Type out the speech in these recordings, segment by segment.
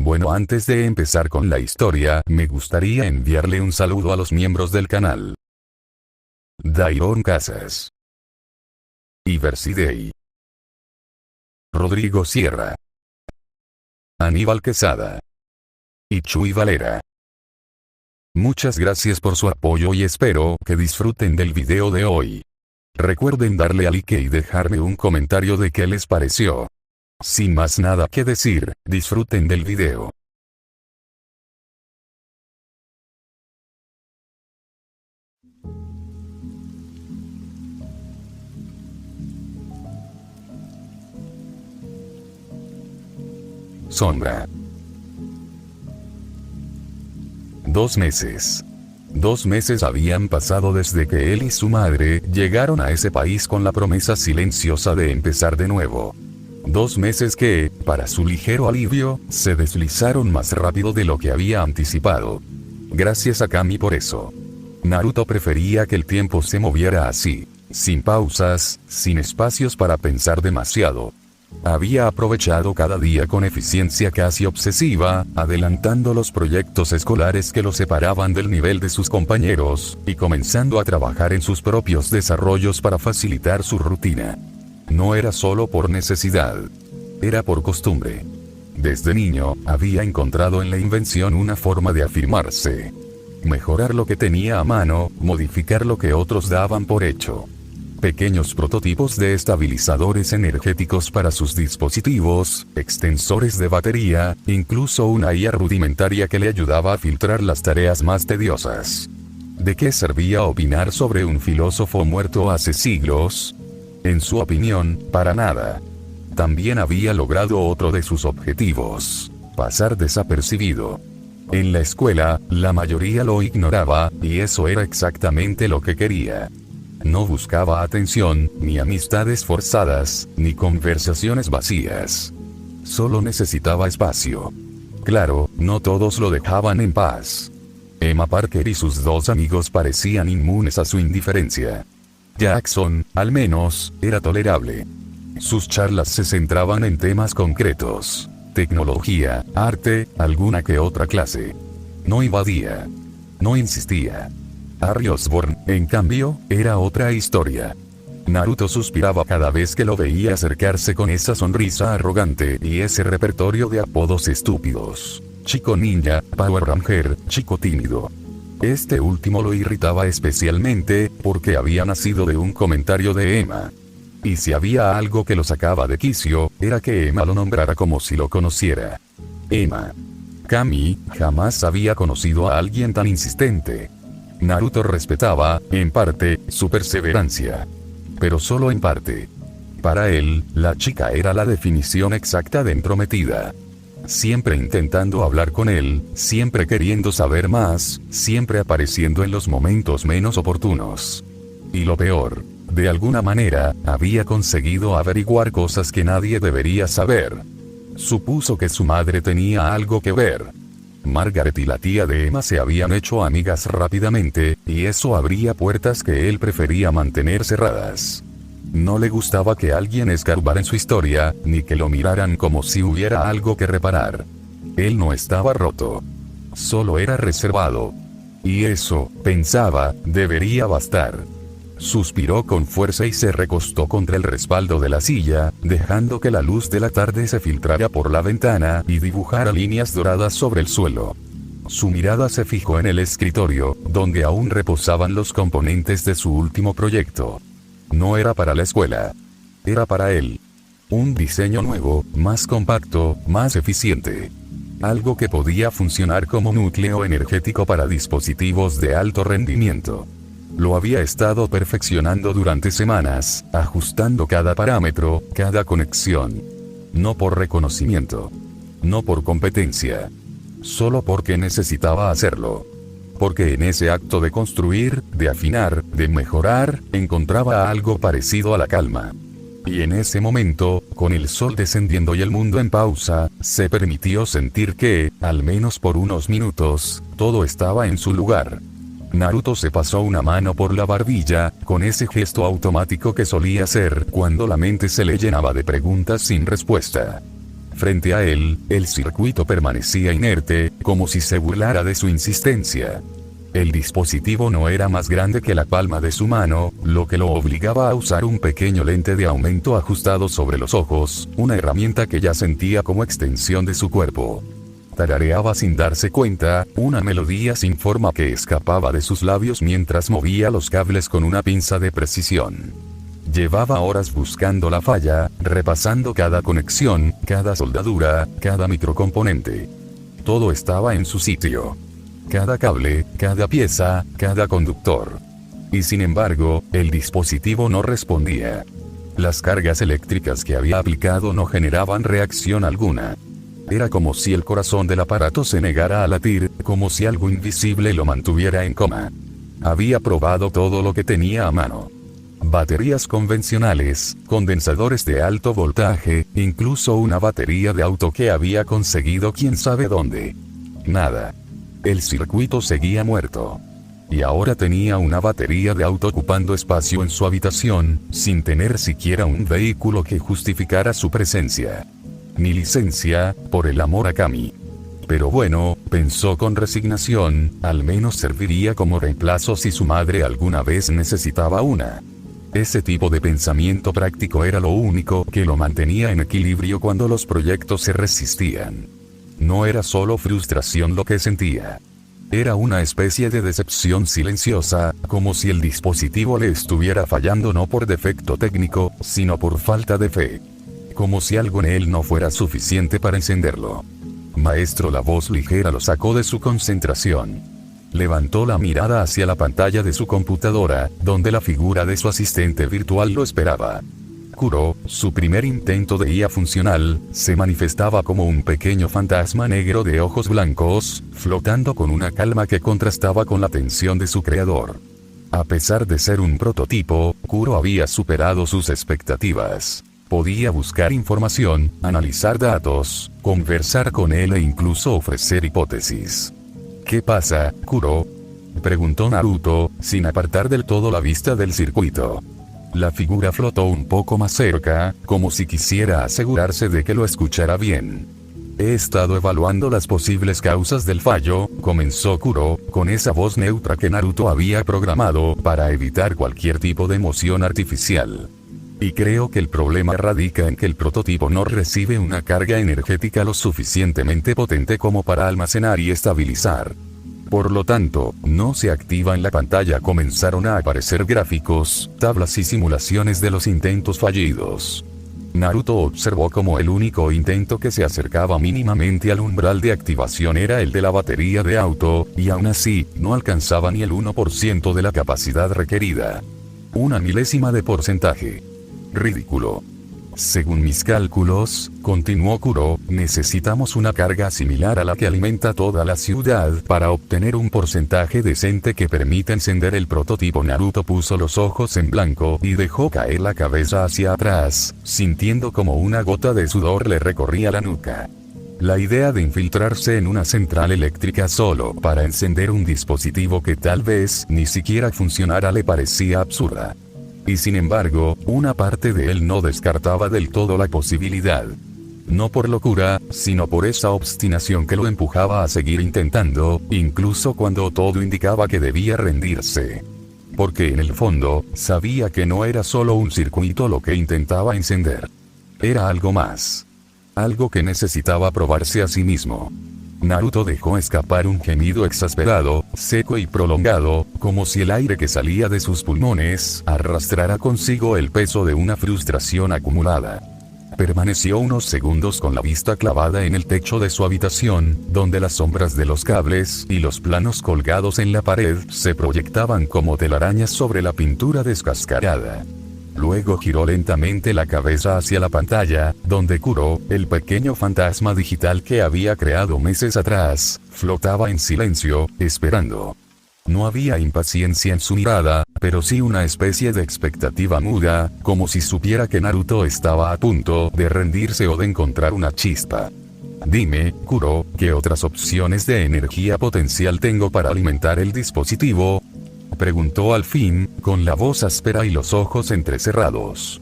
Bueno, antes de empezar con la historia, me gustaría enviarle un saludo a los miembros del canal. Dairon Casas, Iversidei, Rodrigo Sierra, Aníbal Quesada y Chuy Valera. Muchas gracias por su apoyo y espero que disfruten del video de hoy. Recuerden darle a like y dejarme un comentario de qué les pareció. Sin más nada que decir, disfruten del video. Sombra. 2 meses. 2 meses habían pasado desde que él y su madre llegaron a ese país con la promesa silenciosa de empezar de nuevo. 2 meses que, para su ligero alivio, se deslizaron más rápido de lo que había anticipado. Gracias a Kami por eso. Naruto prefería que el tiempo se moviera así, sin pausas, sin espacios para pensar demasiado. Había aprovechado cada día con eficiencia casi obsesiva, adelantando los proyectos escolares que lo separaban del nivel de sus compañeros, y comenzando a trabajar en sus propios desarrollos para facilitar su rutina. No era solo por necesidad. Era por costumbre. Desde niño, había encontrado en la invención una forma de afirmarse. Mejorar lo que tenía a mano, modificar lo que otros daban por hecho. Pequeños prototipos de estabilizadores energéticos para sus dispositivos, extensores de batería, incluso una IA rudimentaria que le ayudaba a filtrar las tareas más tediosas. ¿De qué servía opinar sobre un filósofo muerto hace siglos? En su opinión, para nada. También había logrado otro de sus objetivos: pasar desapercibido. En la escuela, la mayoría lo ignoraba, y eso era exactamente lo que quería. No buscaba atención, ni amistades forzadas, ni conversaciones vacías. Solo necesitaba espacio. Claro, no todos lo dejaban en paz. Emma Parker y sus 2 amigos parecían inmunes a su indiferencia. Jackson, al menos, era tolerable. Sus charlas se centraban en temas concretos: tecnología, arte, alguna que otra clase. No invadía. No insistía. Harry Osborn, en cambio, era otra historia. Naruto suspiraba cada vez que lo veía acercarse con esa sonrisa arrogante y ese repertorio de apodos estúpidos: Chico Ninja, Power Ranger, Chico Tímido. Este último lo irritaba especialmente, porque había nacido de un comentario de Emma. Y si había algo que lo sacaba de quicio, era que Emma lo nombrara como si lo conociera. Emma. Kami jamás había conocido a alguien tan insistente. Naruto respetaba, en parte, su perseverancia. Pero solo en parte. Para él, la chica era la definición exacta de entrometida. Siempre intentando hablar con él, siempre queriendo saber más, siempre apareciendo en los momentos menos oportunos. Y lo peor, de alguna manera, había conseguido averiguar cosas que nadie debería saber. Supuso que su madre tenía algo que ver. Margaret y la tía de Emma se habían hecho amigas rápidamente, y eso abría puertas que él prefería mantener cerradas. No le gustaba que alguien escarbara en su historia, ni que lo miraran como si hubiera algo que reparar. Él no estaba roto. Solo era reservado. Y eso, pensaba, debería bastar. Suspiró con fuerza y se recostó contra el respaldo de la silla, dejando que la luz de la tarde se filtrara por la ventana y dibujara líneas doradas sobre el suelo. Su mirada se fijó en el escritorio, donde aún reposaban los componentes de su último proyecto. No era para la escuela. Era para él. Un diseño nuevo, más compacto, más eficiente. Algo que podía funcionar como núcleo energético para dispositivos de alto rendimiento. Lo había estado perfeccionando durante semanas, ajustando cada parámetro, cada conexión. No por reconocimiento. No por competencia. Solo porque necesitaba hacerlo. Porque en ese acto de construir, de afinar, de mejorar, encontraba algo parecido a la calma. Y en ese momento, con el sol descendiendo y el mundo en pausa, se permitió sentir que, al menos por unos minutos, todo estaba en su lugar. Naruto se pasó una mano por la barbilla, con ese gesto automático que solía hacer cuando la mente se le llenaba de preguntas sin respuesta. Frente a él, el circuito permanecía inerte, como si se burlara de su insistencia. El dispositivo no era más grande que la palma de su mano, lo que lo obligaba a usar un pequeño lente de aumento ajustado sobre los ojos, una herramienta que ya sentía como extensión de su cuerpo. Tarareaba sin darse cuenta, una melodía sin forma que escapaba de sus labios mientras movía los cables con una pinza de precisión. Llevaba horas buscando la falla, repasando cada conexión, cada soldadura, cada microcomponente. Todo estaba en su sitio. Cada cable, cada pieza, cada conductor. Y sin embargo, el dispositivo no respondía. Las cargas eléctricas que había aplicado no generaban reacción alguna. Era como si el corazón del aparato se negara a latir, como si algo invisible lo mantuviera en coma. Había probado todo lo que tenía a mano. Baterías convencionales, condensadores de alto voltaje, incluso una batería de auto que había conseguido quién sabe dónde. Nada. El circuito seguía muerto. Y ahora tenía una batería de auto ocupando espacio en su habitación, sin tener siquiera un vehículo que justificara su presencia. Ni licencia, por el amor a Cami. Pero bueno, pensó con resignación, al menos serviría como reemplazo si su madre alguna vez necesitaba una. Ese tipo de pensamiento práctico era lo único que lo mantenía en equilibrio cuando los proyectos se resistían. No era solo frustración lo que sentía. Era una especie de decepción silenciosa, como si el dispositivo le estuviera fallando no por defecto técnico, sino por falta de fe. Como si algo en él no fuera suficiente para encenderlo. Maestro, la voz ligera lo sacó de su concentración. Levantó la mirada hacia la pantalla de su computadora, donde la figura de su asistente virtual lo esperaba. Kuro, su primer intento de IA funcional, se manifestaba como un pequeño fantasma negro de ojos blancos, flotando con una calma que contrastaba con la tensión de su creador. A pesar de ser un prototipo, Kuro había superado sus expectativas. Podía buscar información, analizar datos, conversar con él e incluso ofrecer hipótesis. ¿Qué pasa, Kuro?, preguntó Naruto, sin apartar del todo la vista del circuito. La figura flotó un poco más cerca, como si quisiera asegurarse de que lo escuchara bien. He estado evaluando las posibles causas del fallo, comenzó Kuro, con esa voz neutra que Naruto había programado para evitar cualquier tipo de emoción artificial. Y creo que el problema radica en que el prototipo no recibe una carga energética lo suficientemente potente como para almacenar y estabilizar. Por lo tanto, no se activa en la pantalla. Comenzaron a aparecer gráficos, tablas y simulaciones de los intentos fallidos. Naruto observó como el único intento que se acercaba mínimamente al umbral de activación era el de la batería de auto, y aún así, no alcanzaba ni el 1% de la capacidad requerida. 0,01%. Ridículo. Según mis cálculos, continuó Kuro, necesitamos una carga similar a la que alimenta toda la ciudad para obtener un porcentaje decente que permita encender el prototipo. Naruto puso los ojos en blanco y dejó caer la cabeza hacia atrás, sintiendo como una gota de sudor le recorría la nuca. La idea de infiltrarse en una central eléctrica solo para encender un dispositivo que tal vez ni siquiera funcionara le parecía absurda. Y sin embargo, una parte de él no descartaba del todo la posibilidad. No por locura, sino por esa obstinación que lo empujaba a seguir intentando, incluso cuando todo indicaba que debía rendirse. Porque en el fondo, sabía que no era solo un circuito lo que intentaba encender. Era algo más. Algo que necesitaba probarse a sí mismo. Naruto dejó escapar un gemido exasperado, seco y prolongado, como si el aire que salía de sus pulmones arrastrara consigo el peso de una frustración acumulada. Permaneció unos segundos con la vista clavada en el techo de su habitación, donde las sombras de los cables y los planos colgados en la pared se proyectaban como telarañas sobre la pintura descascarada. Luego giró lentamente la cabeza hacia la pantalla, donde Kuro, el pequeño fantasma digital que había creado meses atrás, flotaba en silencio, esperando. No había impaciencia en su mirada, pero sí una especie de expectativa muda, como si supiera que Naruto estaba a punto de rendirse o de encontrar una chispa. Dime, Kuro, ¿qué otras opciones de energía potencial tengo para alimentar el dispositivo?, preguntó al fin, con la voz áspera y los ojos entrecerrados.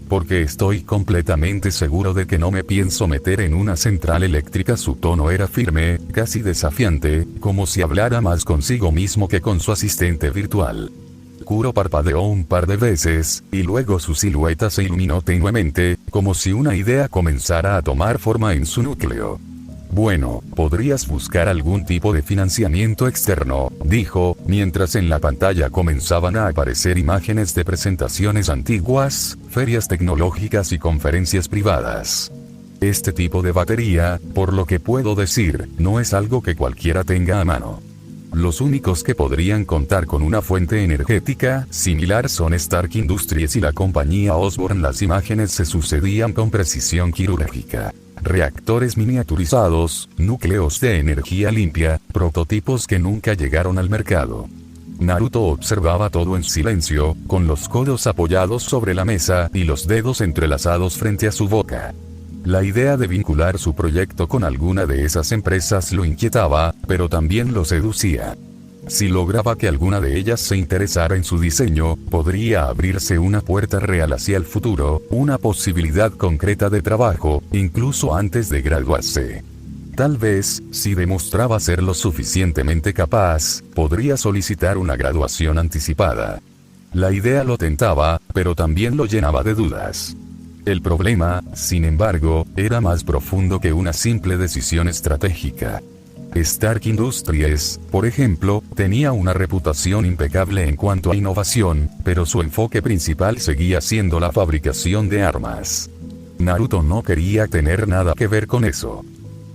porque estoy completamente seguro de que no me pienso meter en una central eléctrica. Su tono era firme, casi desafiante, como si hablara más consigo mismo que con su asistente virtual. Kuro parpadeó un par de veces, y luego su silueta se iluminó tenuemente, como si una idea comenzara a tomar forma en su núcleo. Bueno, podrías buscar algún tipo de financiamiento externo, dijo, mientras en la pantalla comenzaban a aparecer imágenes de presentaciones antiguas, ferias tecnológicas y conferencias privadas. Este tipo de batería, por lo que puedo decir, no es algo que cualquiera tenga a mano. Los únicos que podrían contar con una fuente energética similar son Stark Industries y la compañía Osborne. Las imágenes se sucedían con precisión quirúrgica. Reactores miniaturizados, núcleos de energía limpia, prototipos que nunca llegaron al mercado. Naruto observaba todo en silencio, con los codos apoyados sobre la mesa y los dedos entrelazados frente a su boca. La idea de vincular su proyecto con alguna de esas empresas lo inquietaba, pero también lo seducía. Si lograba que alguna de ellas se interesara en su diseño, podría abrirse una puerta real hacia el futuro, una posibilidad concreta de trabajo, incluso antes de graduarse. Tal vez, si demostraba ser lo suficientemente capaz, podría solicitar una graduación anticipada. La idea lo tentaba, pero también lo llenaba de dudas. El problema, sin embargo, era más profundo que una simple decisión estratégica. Stark Industries, por ejemplo, tenía una reputación impecable en cuanto a innovación, pero su enfoque principal seguía siendo la fabricación de armas. Naruto no quería tener nada que ver con eso.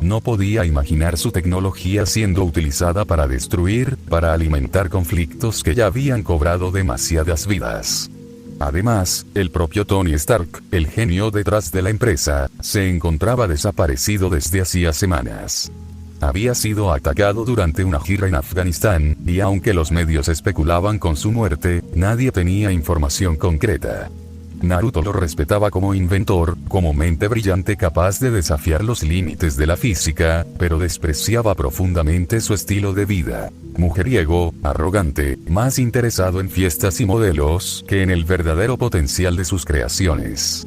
No podía imaginar su tecnología siendo utilizada para destruir, para alimentar conflictos que ya habían cobrado demasiadas vidas. Además, el propio Tony Stark, el genio detrás de la empresa, se encontraba desaparecido desde hacía semanas. Había sido atacado durante una gira en Afganistán, y aunque los medios especulaban con su muerte, nadie tenía información concreta. Naruto lo respetaba como inventor, como mente brillante capaz de desafiar los límites de la física, pero despreciaba profundamente su estilo de vida. Mujeriego, arrogante, más interesado en fiestas y modelos que en el verdadero potencial de sus creaciones.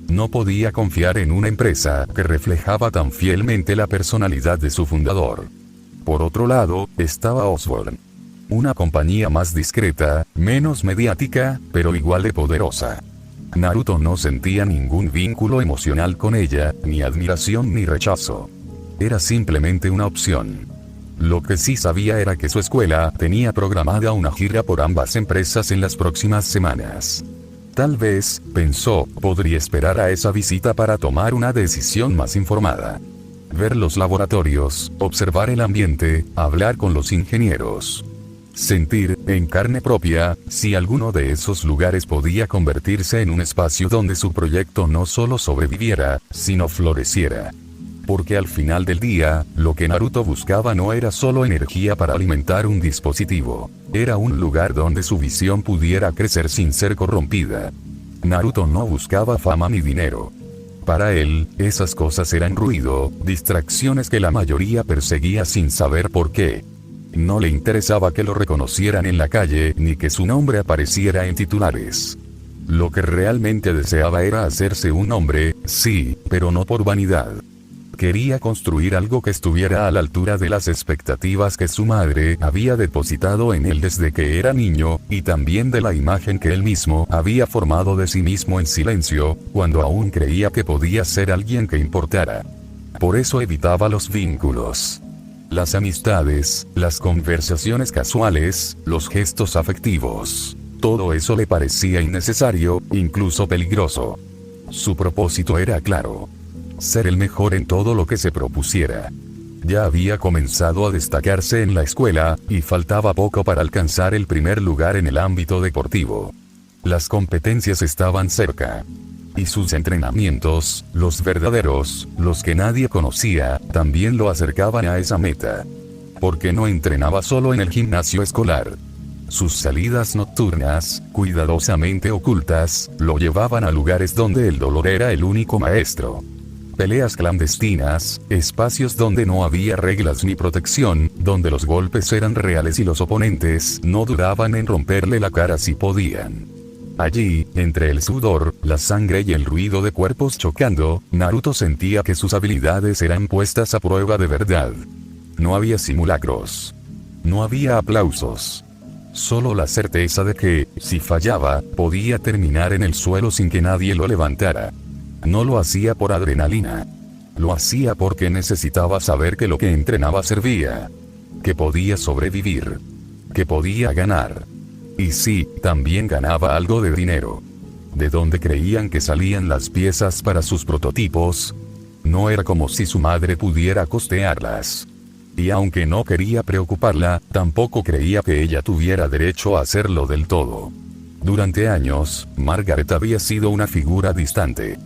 No podía confiar en una empresa que reflejaba tan fielmente la personalidad de su fundador. Por otro lado, estaba Osborne. Una compañía más discreta, menos mediática, pero igual de poderosa. Naruto no sentía ningún vínculo emocional con ella, ni admiración ni rechazo. Era simplemente una opción. Lo que sí sabía era que su escuela tenía programada una gira por ambas empresas en las próximas semanas. Tal vez, pensó, podría esperar a esa visita para tomar una decisión más informada. Ver los laboratorios, observar el ambiente, hablar con los ingenieros. Sentir, en carne propia, si alguno de esos lugares podía convertirse en un espacio donde su proyecto no solo sobreviviera, sino floreciera. Porque al final del día, lo que Naruto buscaba no era solo energía para alimentar un dispositivo. Era un lugar donde su visión pudiera crecer sin ser corrompida. Naruto no buscaba fama ni dinero. Para él, esas cosas eran ruido, distracciones que la mayoría perseguía sin saber por qué. No le interesaba que lo reconocieran en la calle, ni que su nombre apareciera en titulares. Lo que realmente deseaba era hacerse un nombre, sí, pero no por vanidad. Quería construir algo que estuviera a la altura de las expectativas que su madre había depositado en él desde que era niño, y también de la imagen que él mismo había formado de sí mismo en silencio, cuando aún creía que podía ser alguien que importara. Por eso evitaba los vínculos. Las amistades, las conversaciones casuales, los gestos afectivos. Todo eso le parecía innecesario, incluso peligroso. Su propósito era claro. Ser el mejor en todo lo que se propusiera. Ya había comenzado a destacarse en la escuela, y faltaba poco para alcanzar el primer lugar en el ámbito deportivo. Las competencias estaban cerca. Y sus entrenamientos, los verdaderos, los que nadie conocía, también lo acercaban a esa meta. Porque no entrenaba solo en el gimnasio escolar. Sus salidas nocturnas, cuidadosamente ocultas, lo llevaban a lugares donde el dolor era el único maestro. Peleas clandestinas, espacios donde no había reglas ni protección, donde los golpes eran reales y los oponentes no dudaban en romperle la cara si podían. Allí, entre el sudor, la sangre y el ruido de cuerpos chocando, Naruto sentía que sus habilidades eran puestas a prueba de verdad. No había simulacros. No había aplausos. Solo la certeza de que, si fallaba, podía terminar en el suelo sin que nadie lo levantara. No lo hacía por adrenalina. Lo hacía porque necesitaba saber que lo que entrenaba servía. Que podía sobrevivir. Que podía ganar. Y sí, también ganaba algo de dinero. ¿De dónde creían que salían las piezas para sus prototipos? No era como si su madre pudiera costearlas. Y aunque no quería preocuparla, tampoco creía que ella tuviera derecho a hacerlo del todo. Durante años, Margaret había sido una figura distante.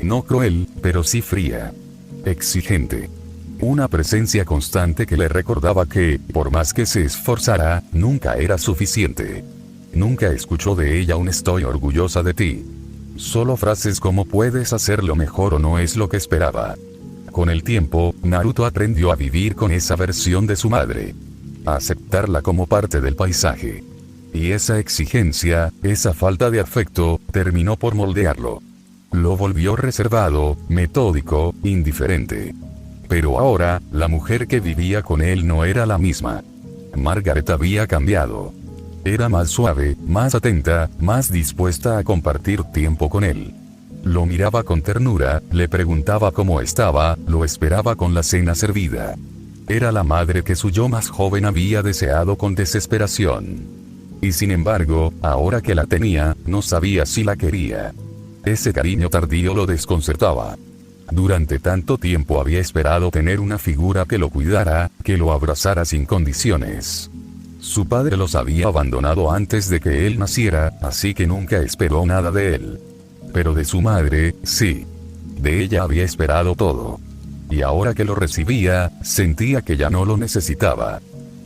No cruel, pero sí fría. Exigente. Una presencia constante que le recordaba que, por más que se esforzara, nunca era suficiente. Nunca escuchó de ella un "estoy orgullosa de ti". Solo frases como "puedes hacerlo mejor" o "no es lo que esperaba". Con el tiempo, Naruto aprendió a vivir con esa versión de su madre. A aceptarla como parte del paisaje. Y esa exigencia, esa falta de afecto, terminó por moldearlo. Lo volvió reservado, metódico, indiferente. Pero ahora, la mujer que vivía con él no era la misma. Margaret había cambiado. Era más suave, más atenta, más dispuesta a compartir tiempo con él. Lo miraba con ternura, le preguntaba cómo estaba, lo esperaba con la cena servida. Era la madre que su yo más joven había deseado con desesperación. Y sin embargo, ahora que la tenía, no sabía si la quería. Ese cariño tardío lo desconcertaba. Durante tanto tiempo había esperado tener una figura que lo cuidara, que lo abrazara sin condiciones. Su padre los había abandonado antes de que él naciera, así que nunca esperó nada de él. Pero de su madre, sí. De ella había esperado todo. Y ahora que lo recibía, sentía que ya no lo necesitaba.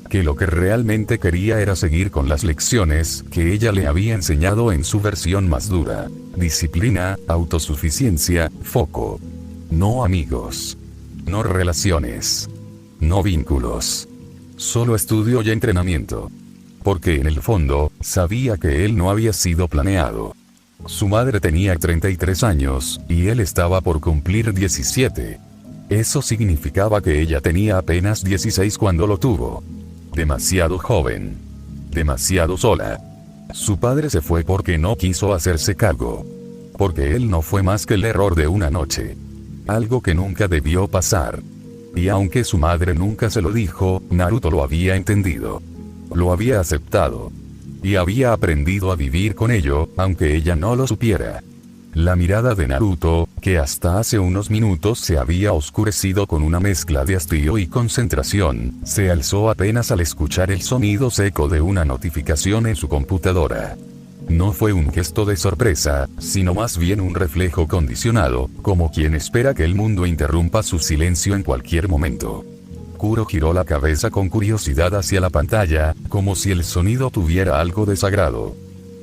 Que lo que realmente quería era seguir con las lecciones que ella le había enseñado en su versión más dura. Disciplina, autosuficiencia, foco. No amigos. No relaciones. No vínculos. Solo estudio y entrenamiento. Porque en el fondo, sabía que él no había sido planeado. Su madre tenía 33 años, y él estaba por cumplir 17. Eso significaba que ella tenía apenas 16 cuando lo tuvo. Demasiado joven. Demasiado sola. Su padre se fue porque no quiso hacerse cargo. Porque él no fue más que el error de una noche. Algo que nunca debió pasar. Y aunque su madre nunca se lo dijo, Naruto lo había entendido. Lo había aceptado. Y había aprendido a vivir con ello, aunque ella no lo supiera. La mirada de Naruto, que hasta hace unos minutos se había oscurecido con una mezcla de hastío y concentración, se alzó apenas al escuchar el sonido seco de una notificación en su computadora. No fue un gesto de sorpresa, sino más bien un reflejo condicionado, como quien espera que el mundo interrumpa su silencio en cualquier momento. Kuro giró la cabeza con curiosidad hacia la pantalla, como si el sonido tuviera algo de sagrado.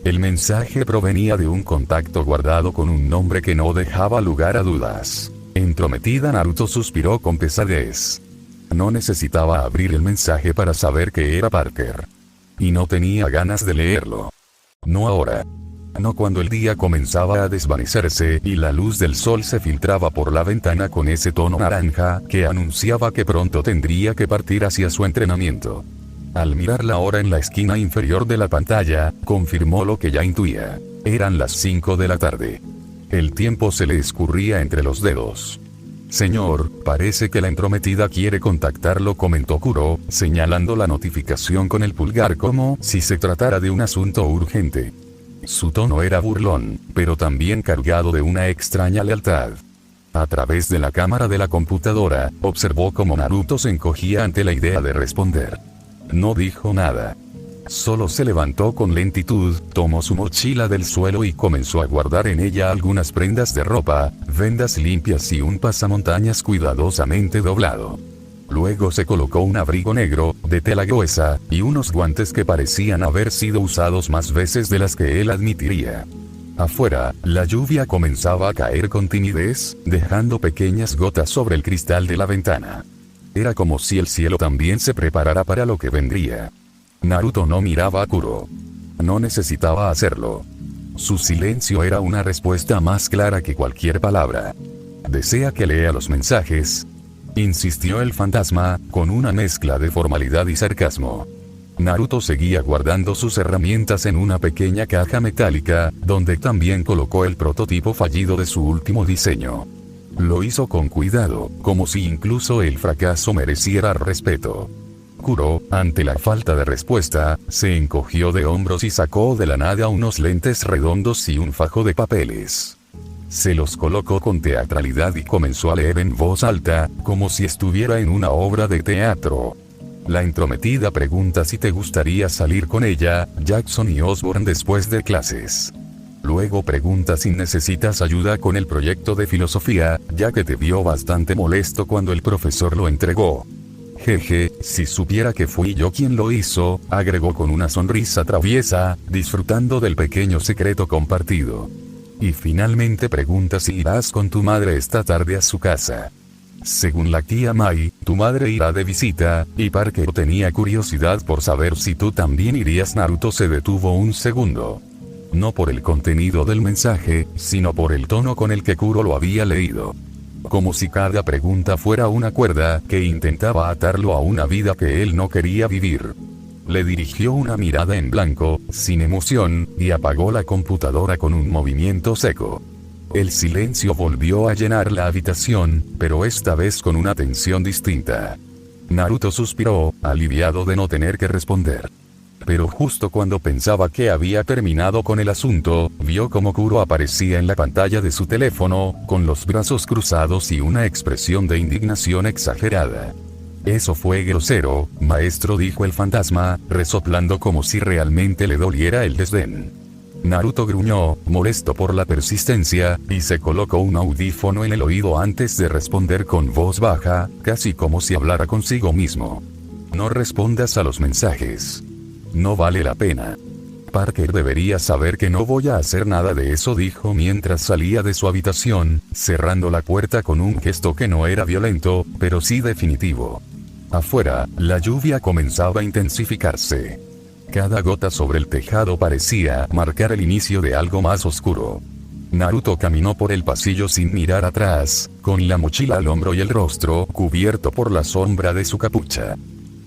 El mensaje provenía de un contacto guardado con un nombre que no dejaba lugar a dudas. Entrometida, Naruto suspiró con pesadez. No necesitaba abrir el mensaje para saber que era Parker. Y no tenía ganas de leerlo. No ahora. No cuando el día comenzaba a desvanecerse y la luz del sol se filtraba por la ventana con ese tono naranja que anunciaba que pronto tendría que partir hacia su entrenamiento. Al mirar la hora en la esquina inferior de la pantalla, confirmó lo que ya intuía. Eran las 5 de la tarde. El tiempo se le escurría entre los dedos. Señor, parece que la entrometida quiere contactarlo, comentó Kuro, señalando la notificación con el pulgar como si se tratara de un asunto urgente. Su tono era burlón, pero también cargado de una extraña lealtad. A través de la cámara de la computadora, observó cómo Naruto se encogía ante la idea de responder. No dijo nada. Solo se levantó con lentitud, tomó su mochila del suelo y comenzó a guardar en ella algunas prendas de ropa, vendas limpias y un pasamontañas cuidadosamente doblado. Luego se colocó un abrigo negro, de tela gruesa, y unos guantes que parecían haber sido usados más veces de las que él admitiría. Afuera, la lluvia comenzaba a caer con timidez, dejando pequeñas gotas sobre el cristal de la ventana. Era como si el cielo también se preparara para lo que vendría. Naruto no miraba a Kuro. No necesitaba hacerlo. Su silencio era una respuesta más clara que cualquier palabra. ¿Desea que lea los mensajes?, insistió el fantasma, con una mezcla de formalidad y sarcasmo. Naruto seguía guardando sus herramientas en una pequeña caja metálica, donde también colocó el prototipo fallido de su último diseño. Lo hizo con cuidado, como si incluso el fracaso mereciera respeto. Kuro, ante la falta de respuesta, se encogió de hombros y sacó de la nada unos lentes redondos y un fajo de papeles. Se los colocó con teatralidad y comenzó a leer en voz alta, como si estuviera en una obra de teatro. La entrometida pregunta si te gustaría salir con ella, Jackson y Osborne después de clases. Luego pregunta si necesitas ayuda con el proyecto de filosofía, ya que te vio bastante molesto cuando el profesor lo entregó. Jeje, si supiera que fui yo quien lo hizo, agregó con una sonrisa traviesa, disfrutando del pequeño secreto compartido. Y finalmente pregunta si irás con tu madre esta tarde a su casa. Según la tía Mai, tu madre irá de visita, y Parker tenía curiosidad por saber si tú también irías. Naruto se detuvo un segundo. No por el contenido del mensaje, sino por el tono con el que Kuro lo había leído. Como si cada pregunta fuera una cuerda que intentaba atarlo a una vida que él no quería vivir. Le dirigió una mirada en blanco, sin emoción, y apagó la computadora con un movimiento seco. El silencio volvió a llenar la habitación, pero esta vez con una tensión distinta. Naruto suspiró, aliviado de no tener que responder. Pero justo cuando pensaba que había terminado con el asunto, vio como Kuro aparecía en la pantalla de su teléfono, con los brazos cruzados y una expresión de indignación exagerada. Eso fue grosero, maestro, dijo el fantasma, resoplando como si realmente le doliera el desdén. Naruto gruñó, molesto por la persistencia, y se colocó un audífono en el oído antes de responder con voz baja, casi como si hablara consigo mismo. No respondas a los mensajes. No vale la pena. Parker debería saber que no voy a hacer nada de eso, dijo mientras salía de su habitación, cerrando la puerta con un gesto que no era violento, pero sí definitivo. Afuera, la lluvia comenzaba a intensificarse. Cada gota sobre el tejado parecía marcar el inicio de algo más oscuro. Naruto caminó por el pasillo sin mirar atrás, con la mochila al hombro y el rostro cubierto por la sombra de su capucha.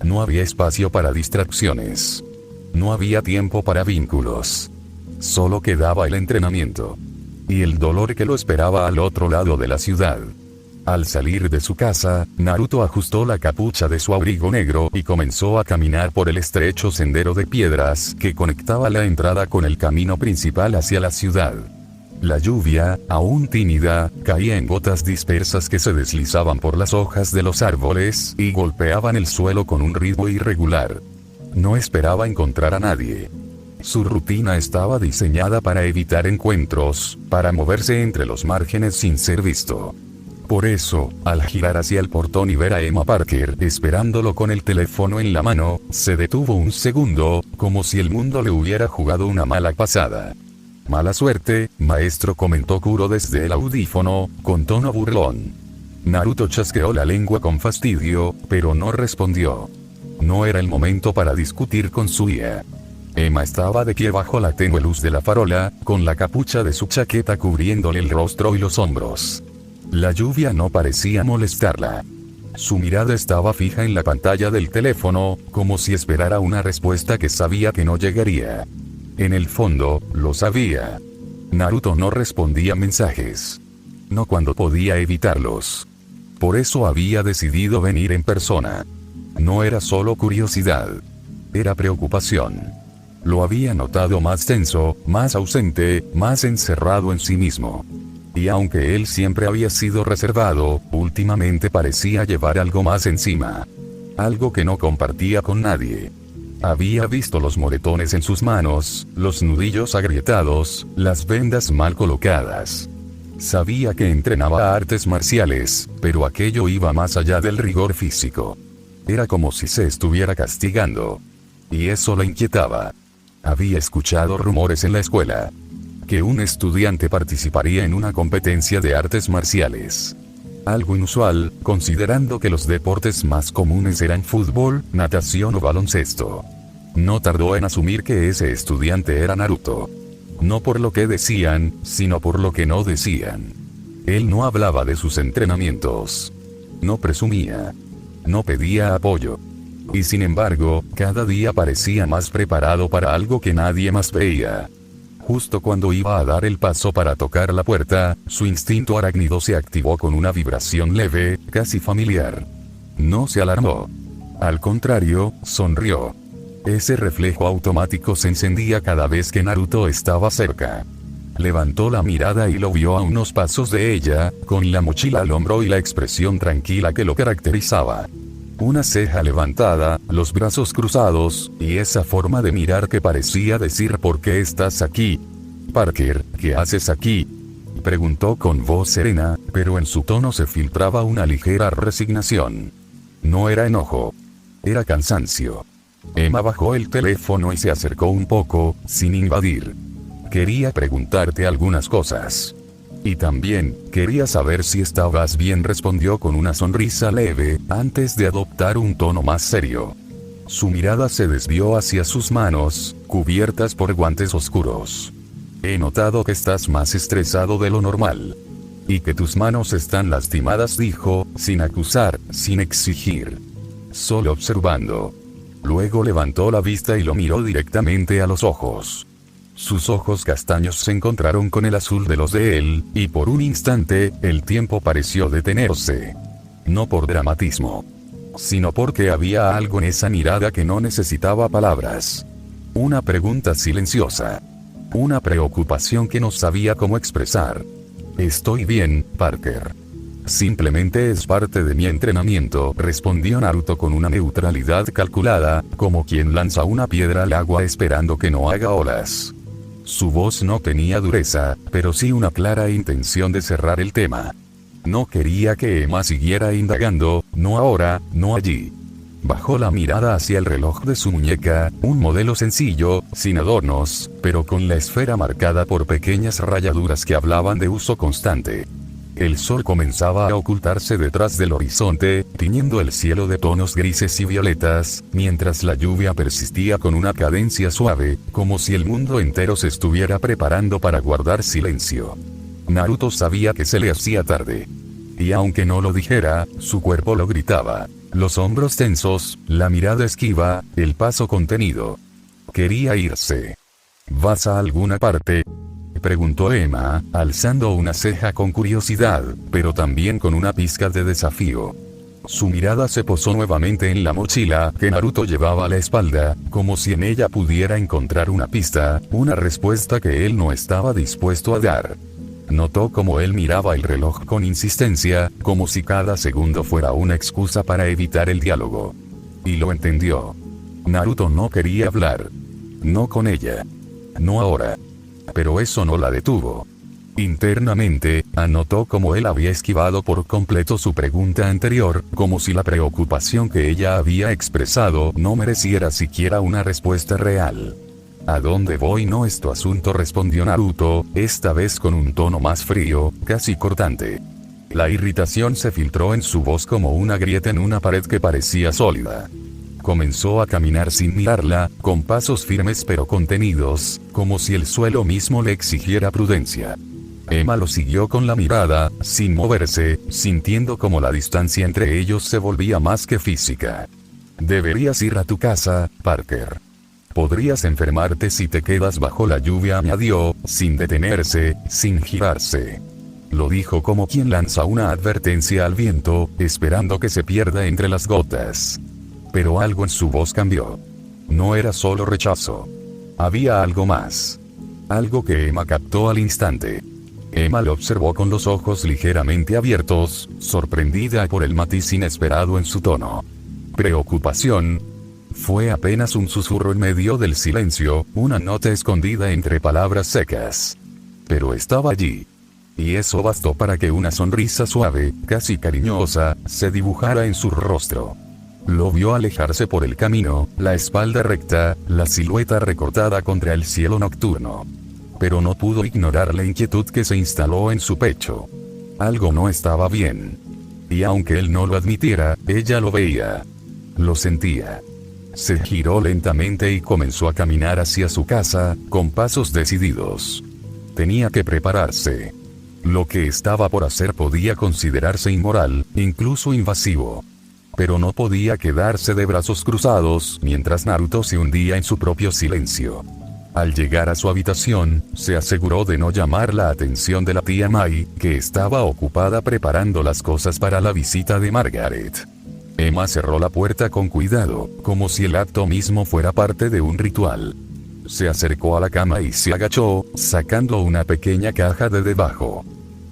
No había espacio para distracciones. No había tiempo para vínculos. Solo quedaba el entrenamiento. Y el dolor que lo esperaba al otro lado de la ciudad. Al salir de su casa, Naruto ajustó la capucha de su abrigo negro y comenzó a caminar por el estrecho sendero de piedras que conectaba la entrada con el camino principal hacia la ciudad. La lluvia, aún tímida, caía en gotas dispersas que se deslizaban por las hojas de los árboles y golpeaban el suelo con un ritmo irregular. No esperaba encontrar a nadie. Su rutina estaba diseñada para evitar encuentros, para moverse entre los márgenes sin ser visto. Por eso, al girar hacia el portón y ver a Emma Parker esperándolo con el teléfono en la mano, se detuvo un segundo, como si el mundo le hubiera jugado una mala pasada. Mala suerte, maestro, comentó Kuro desde el audífono, con tono burlón. Naruto chasqueó la lengua con fastidio, pero no respondió. No era el momento para discutir con su guía. Emma estaba de pie bajo la tenue luz de la farola, con la capucha de su chaqueta cubriéndole el rostro y los hombros. La lluvia no parecía molestarla. Su mirada estaba fija en la pantalla del teléfono, como si esperara una respuesta que sabía que no llegaría. En el fondo, lo sabía. Naruto no respondía mensajes. No cuando podía evitarlos. Por eso había decidido venir en persona. No era solo curiosidad. Era preocupación. Lo había notado más tenso, más ausente, más encerrado en sí mismo. Y aunque él siempre había sido reservado, últimamente parecía llevar algo más encima. Algo que no compartía con nadie. Había visto los moretones en sus manos, los nudillos agrietados, las vendas mal colocadas. Sabía que entrenaba artes marciales, pero aquello iba más allá del rigor físico. Era como si se estuviera castigando. Y eso lo inquietaba. Había escuchado rumores en la escuela. Que un estudiante participaría en una competencia de artes marciales. Algo inusual, considerando que los deportes más comunes eran fútbol, natación o baloncesto. No tardó en asumir que ese estudiante era Naruto. No por lo que decían, sino por lo que no decían. Él no hablaba de sus entrenamientos. No presumía. No pedía apoyo. Y sin embargo, cada día parecía más preparado para algo que nadie más veía. Justo cuando iba a dar el paso para tocar la puerta, su instinto arácnido se activó con una vibración leve, casi familiar. No se alarmó. Al contrario, sonrió. Ese reflejo automático se encendía cada vez que Naruto estaba cerca. Levantó la mirada y lo vio a unos pasos de ella, con la mochila al hombro y la expresión tranquila que lo caracterizaba. Una ceja levantada, los brazos cruzados, y esa forma de mirar que parecía decir ¿por qué estás aquí? Parker, ¿qué haces aquí? Preguntó con voz serena, pero en su tono se filtraba una ligera resignación. No era enojo. Era cansancio. Emma bajó el teléfono y se acercó un poco, sin invadir. Quería preguntarte algunas cosas. Y también, quería saber si estabas bien, respondió con una sonrisa leve, antes de adoptar un tono más serio. Su mirada se desvió hacia sus manos, cubiertas por guantes oscuros. He notado que estás más estresado de lo normal. Y que tus manos están lastimadas, dijo, sin acusar, sin exigir. Solo observando. Luego levantó la vista y lo miró directamente a los ojos. Sus ojos castaños se encontraron con el azul de los de él, y por un instante, el tiempo pareció detenerse. No por dramatismo, sino porque había algo en esa mirada que no necesitaba palabras. Una pregunta silenciosa. Una preocupación que no sabía cómo expresar. Estoy bien, Parker. Simplemente es parte de mi entrenamiento, respondió Naruto con una neutralidad calculada, como quien lanza una piedra al agua esperando que no haga olas. Su voz no tenía dureza, pero sí una clara intención de cerrar el tema. No quería que Emma siguiera indagando, no ahora, no allí. Bajó la mirada hacia el reloj de su muñeca, un modelo sencillo, sin adornos, pero con la esfera marcada por pequeñas rayaduras que hablaban de uso constante. El sol comenzaba a ocultarse detrás del horizonte, tiñendo el cielo de tonos grises y violetas, mientras la lluvia persistía con una cadencia suave, como si el mundo entero se estuviera preparando para guardar silencio. Naruto sabía que se le hacía tarde. Y aunque no lo dijera, su cuerpo lo gritaba. Los hombros tensos, la mirada esquiva, el paso contenido. Quería irse. ¿Vas a alguna parte?, preguntó Emma, alzando una ceja con curiosidad, pero también con una pizca de desafío. Su mirada se posó nuevamente en la mochila que Naruto llevaba a la espalda, como si en ella pudiera encontrar una pista, una respuesta que él no estaba dispuesto a dar. Notó cómo él miraba el reloj con insistencia, como si cada segundo fuera una excusa para evitar el diálogo. Y lo entendió. Naruto no quería hablar. No con ella. No ahora. Pero eso no la detuvo. Internamente, anotó cómo él había esquivado por completo su pregunta anterior, como si la preocupación que ella había expresado no mereciera siquiera una respuesta real. ¿A dónde voy? No es tu asunto, respondió Naruto, esta vez con un tono más frío, casi cortante. La irritación se filtró en su voz como una grieta en una pared que parecía sólida. Comenzó a caminar sin mirarla, con pasos firmes pero contenidos, como si el suelo mismo le exigiera prudencia. Emma lo siguió con la mirada, sin moverse, sintiendo como la distancia entre ellos se volvía más que física. Deberías ir a tu casa, Parker. Podrías enfermarte si te quedas bajo la lluvia, añadió, sin detenerse, sin girarse. Lo dijo como quien lanza una advertencia al viento, esperando que se pierda entre las gotas. Pero algo en su voz cambió. No era solo rechazo. Había algo más. Algo que Emma captó al instante. Emma lo observó con los ojos ligeramente abiertos, sorprendida por el matiz inesperado en su tono. Preocupación. Fue apenas un susurro en medio del silencio, una nota escondida entre palabras secas. Pero estaba allí. Y eso bastó para que una sonrisa suave, casi cariñosa, se dibujara en su rostro. Lo vio alejarse por el camino, la espalda recta, la silueta recortada contra el cielo nocturno. Pero no pudo ignorar la inquietud que se instaló en su pecho. Algo no estaba bien. Y aunque él no lo admitiera, ella lo veía. Lo sentía. Se giró lentamente y comenzó a caminar hacia su casa, con pasos decididos. Tenía que prepararse. Lo que estaba por hacer podía considerarse inmoral, incluso invasivo. Pero no podía quedarse de brazos cruzados mientras Naruto se hundía en su propio silencio. Al llegar a su habitación, se aseguró de no llamar la atención de la tía Mai, que estaba ocupada preparando las cosas para la visita de Margaret. Emma cerró la puerta con cuidado, como si el acto mismo fuera parte de un ritual. Se acercó a la cama y se agachó, sacando una pequeña caja de debajo.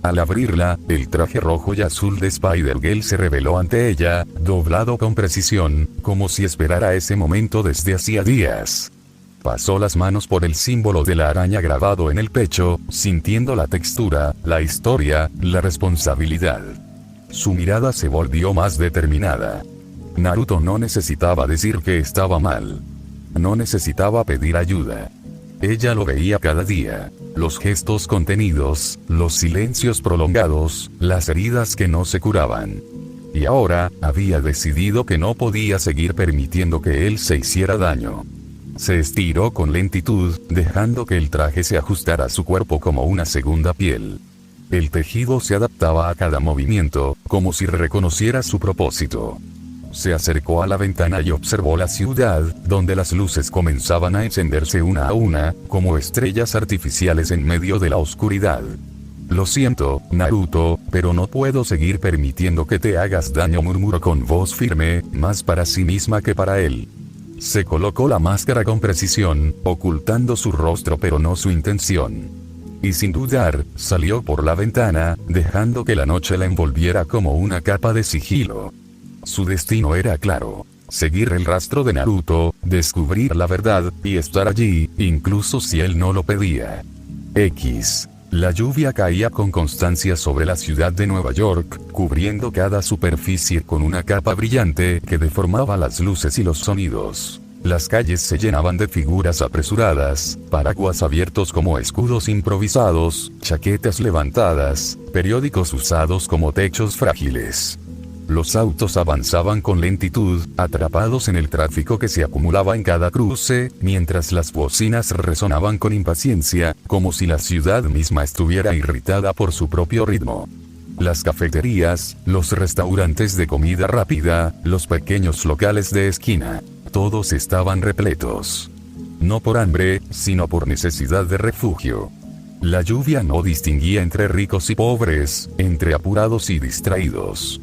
Al abrirla, el traje rojo y azul de Spider-Girl se reveló ante ella, doblado con precisión, como si esperara ese momento desde hacía días. Pasó las manos por el símbolo de la araña grabado en el pecho, sintiendo la textura, la historia, la responsabilidad. Su mirada se volvió más determinada. Naruto no necesitaba decir que estaba mal. No necesitaba pedir ayuda. Ella lo veía cada día. Los gestos contenidos, los silencios prolongados, las heridas que no se curaban. Y ahora, había decidido que no podía seguir permitiendo que él se hiciera daño. Se estiró con lentitud, dejando que el traje se ajustara a su cuerpo como una segunda piel. El tejido se adaptaba a cada movimiento, como si reconociera su propósito. Se acercó a la ventana y observó la ciudad, donde las luces comenzaban a encenderse una a una, como estrellas artificiales en medio de la oscuridad. Lo siento, Naruto, pero no puedo seguir permitiendo que te hagas daño, murmuró con voz firme, más para sí misma que para él. Se colocó la máscara con precisión, ocultando su rostro pero no su intención. Y sin dudar, salió por la ventana, dejando que la noche la envolviera como una capa de sigilo. Su destino era claro: seguir el rastro de Naruto, descubrir la verdad, y estar allí, incluso si él no lo pedía. La lluvia caía con constancia sobre la ciudad de Nueva York, cubriendo cada superficie con una capa brillante que deformaba las luces y los sonidos. Las calles se llenaban de figuras apresuradas, paraguas abiertos como escudos improvisados, chaquetas levantadas, periódicos usados como techos frágiles. Los autos avanzaban con lentitud, atrapados en el tráfico que se acumulaba en cada cruce, mientras las bocinas resonaban con impaciencia, como si la ciudad misma estuviera irritada por su propio ritmo. Las cafeterías, los restaurantes de comida rápida, los pequeños locales de esquina, todos estaban repletos. No por hambre, sino por necesidad de refugio. La lluvia no distinguía entre ricos y pobres, entre apurados y distraídos.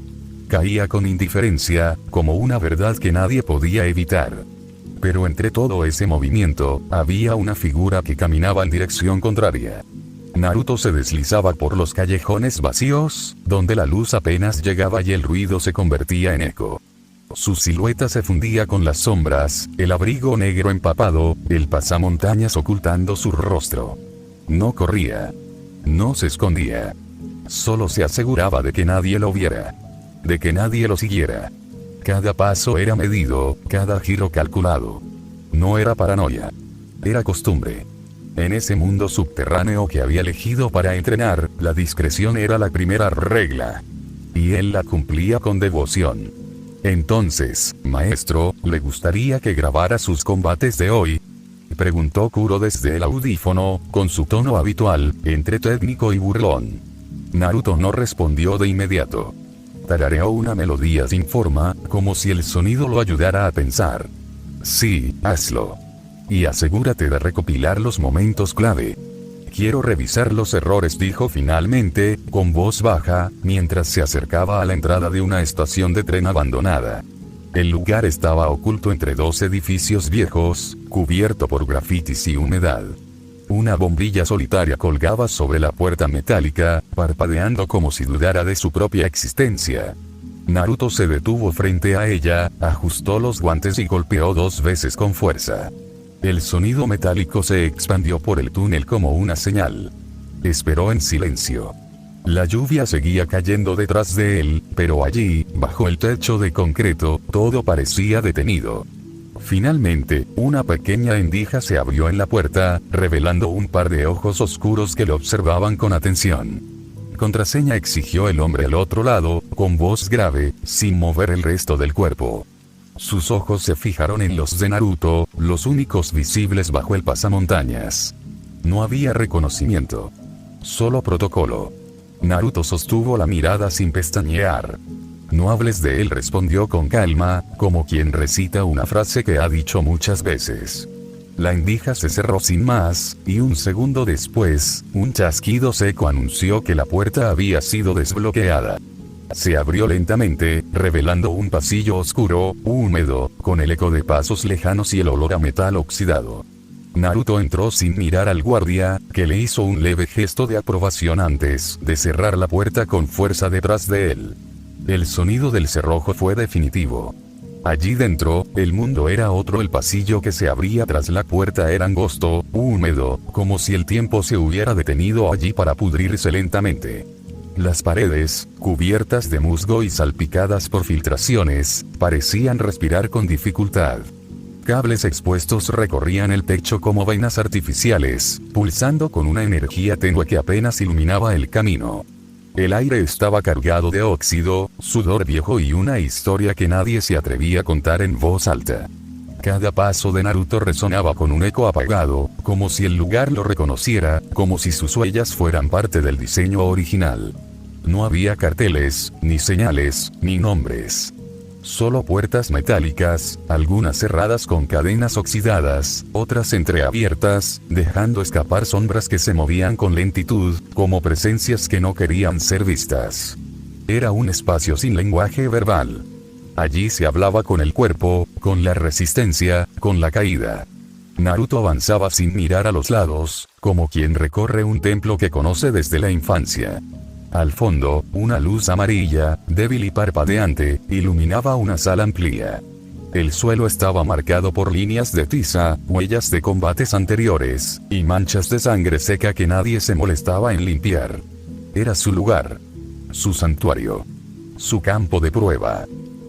Caía con indiferencia, como una verdad que nadie podía evitar. Pero entre todo ese movimiento, había una figura que caminaba en dirección contraria. Naruto se deslizaba por los callejones vacíos, donde la luz apenas llegaba y el ruido se convertía en eco. Su silueta se fundía con las sombras, el abrigo negro empapado, el pasamontañas ocultando su rostro. No corría. No se escondía. Solo se aseguraba de que nadie lo viera. De que nadie lo siguiera. Cada paso era medido, cada giro calculado. No era paranoia. Era costumbre. En ese mundo subterráneo que había elegido para entrenar, la discreción era la primera regla. Y él la cumplía con devoción. Entonces, maestro, ¿le gustaría que grabara sus combates de hoy?, preguntó Kuro desde el audífono, con su tono habitual, entre técnico y burlón. Naruto no respondió de inmediato. Tarareó una melodía sin forma, como si el sonido lo ayudara a pensar. Sí, hazlo. Y asegúrate de recopilar los momentos clave. Quiero revisar los errores, dijo finalmente, con voz baja, mientras se acercaba a la entrada de una estación de tren abandonada. El lugar estaba oculto entre dos edificios viejos, cubierto por grafitis y humedad. Una bombilla solitaria colgaba sobre la puerta metálica, parpadeando como si dudara de su propia existencia. Naruto se detuvo frente a ella, ajustó los guantes y golpeó 2 veces con fuerza. El sonido metálico se expandió por el túnel como una señal. Esperó en silencio. La lluvia seguía cayendo detrás de él, pero allí, bajo el techo de concreto, todo parecía detenido. Finalmente, una pequeña endija se abrió en la puerta, revelando un par de ojos oscuros que lo observaban con atención. Contraseña, exigió el hombre al otro lado, con voz grave, sin mover el resto del cuerpo. Sus ojos se fijaron en los de Naruto, los únicos visibles bajo el pasamontañas. No había reconocimiento. Solo protocolo. Naruto sostuvo la mirada sin pestañear. No hables de él, respondió con calma, como quien recita una frase que ha dicho muchas veces. La endija se cerró sin más, y un segundo después, un chasquido seco anunció que la puerta había sido desbloqueada. Se abrió lentamente, revelando un pasillo oscuro, húmedo, con el eco de pasos lejanos y el olor a metal oxidado. Naruto entró sin mirar al guardia, que le hizo un leve gesto de aprobación antes de cerrar la puerta con fuerza detrás de él. El sonido del cerrojo fue definitivo. Allí dentro, el mundo era otro. El pasillo que se abría tras la puerta era angosto, húmedo, como si el tiempo se hubiera detenido allí para pudrirse lentamente. Las paredes, cubiertas de musgo y salpicadas por filtraciones, parecían respirar con dificultad. Cables expuestos recorrían el techo como venas artificiales, pulsando con una energía tenue que apenas iluminaba el camino. El aire estaba cargado de óxido, sudor viejo y una historia que nadie se atrevía a contar en voz alta. Cada paso de Naruto resonaba con un eco apagado, como si el lugar lo reconociera, como si sus huellas fueran parte del diseño original. No había carteles, ni señales, ni nombres. Solo puertas metálicas, algunas cerradas con cadenas oxidadas, otras entreabiertas, dejando escapar sombras que se movían con lentitud, como presencias que no querían ser vistas. Era un espacio sin lenguaje verbal. Allí se hablaba con el cuerpo, con la resistencia, con la caída. Naruto avanzaba sin mirar a los lados, como quien recorre un templo que conoce desde la infancia. Al fondo, una luz amarilla, débil y parpadeante, iluminaba una sala amplia. El suelo estaba marcado por líneas de tiza, huellas de combates anteriores, y manchas de sangre seca que nadie se molestaba en limpiar. Era su lugar. Su santuario. Su campo de prueba.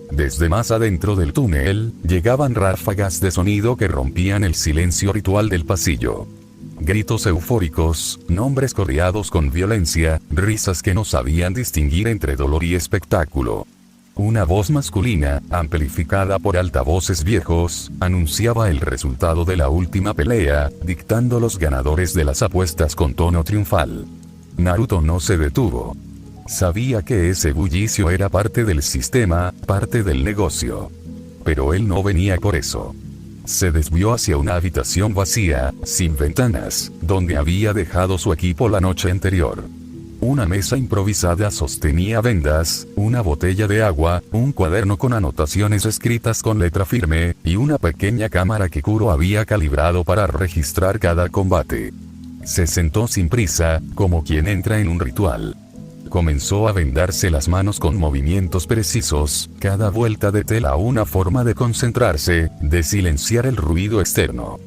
Desde más adentro del túnel, llegaban ráfagas de sonido que rompían el silencio ritual del pasillo. Gritos eufóricos, nombres coreados con violencia, risas que no sabían distinguir entre dolor y espectáculo. Una voz masculina, amplificada por altavoces viejos, anunciaba el resultado de la última pelea, dictando los ganadores de las apuestas con tono triunfal. Naruto no se detuvo. Sabía que ese bullicio era parte del sistema, parte del negocio. Pero él no venía por eso. Se desvió hacia una habitación vacía, sin ventanas, donde había dejado su equipo la noche anterior. Una mesa improvisada sostenía vendas, una botella de agua, un cuaderno con anotaciones escritas con letra firme, y una pequeña cámara que Kuro había calibrado para registrar cada combate. Se sentó sin prisa, como quien entra en un ritual. Comenzó a vendarse las manos con movimientos precisos, cada vuelta de tela una forma de concentrarse, de silenciar el ruido externo.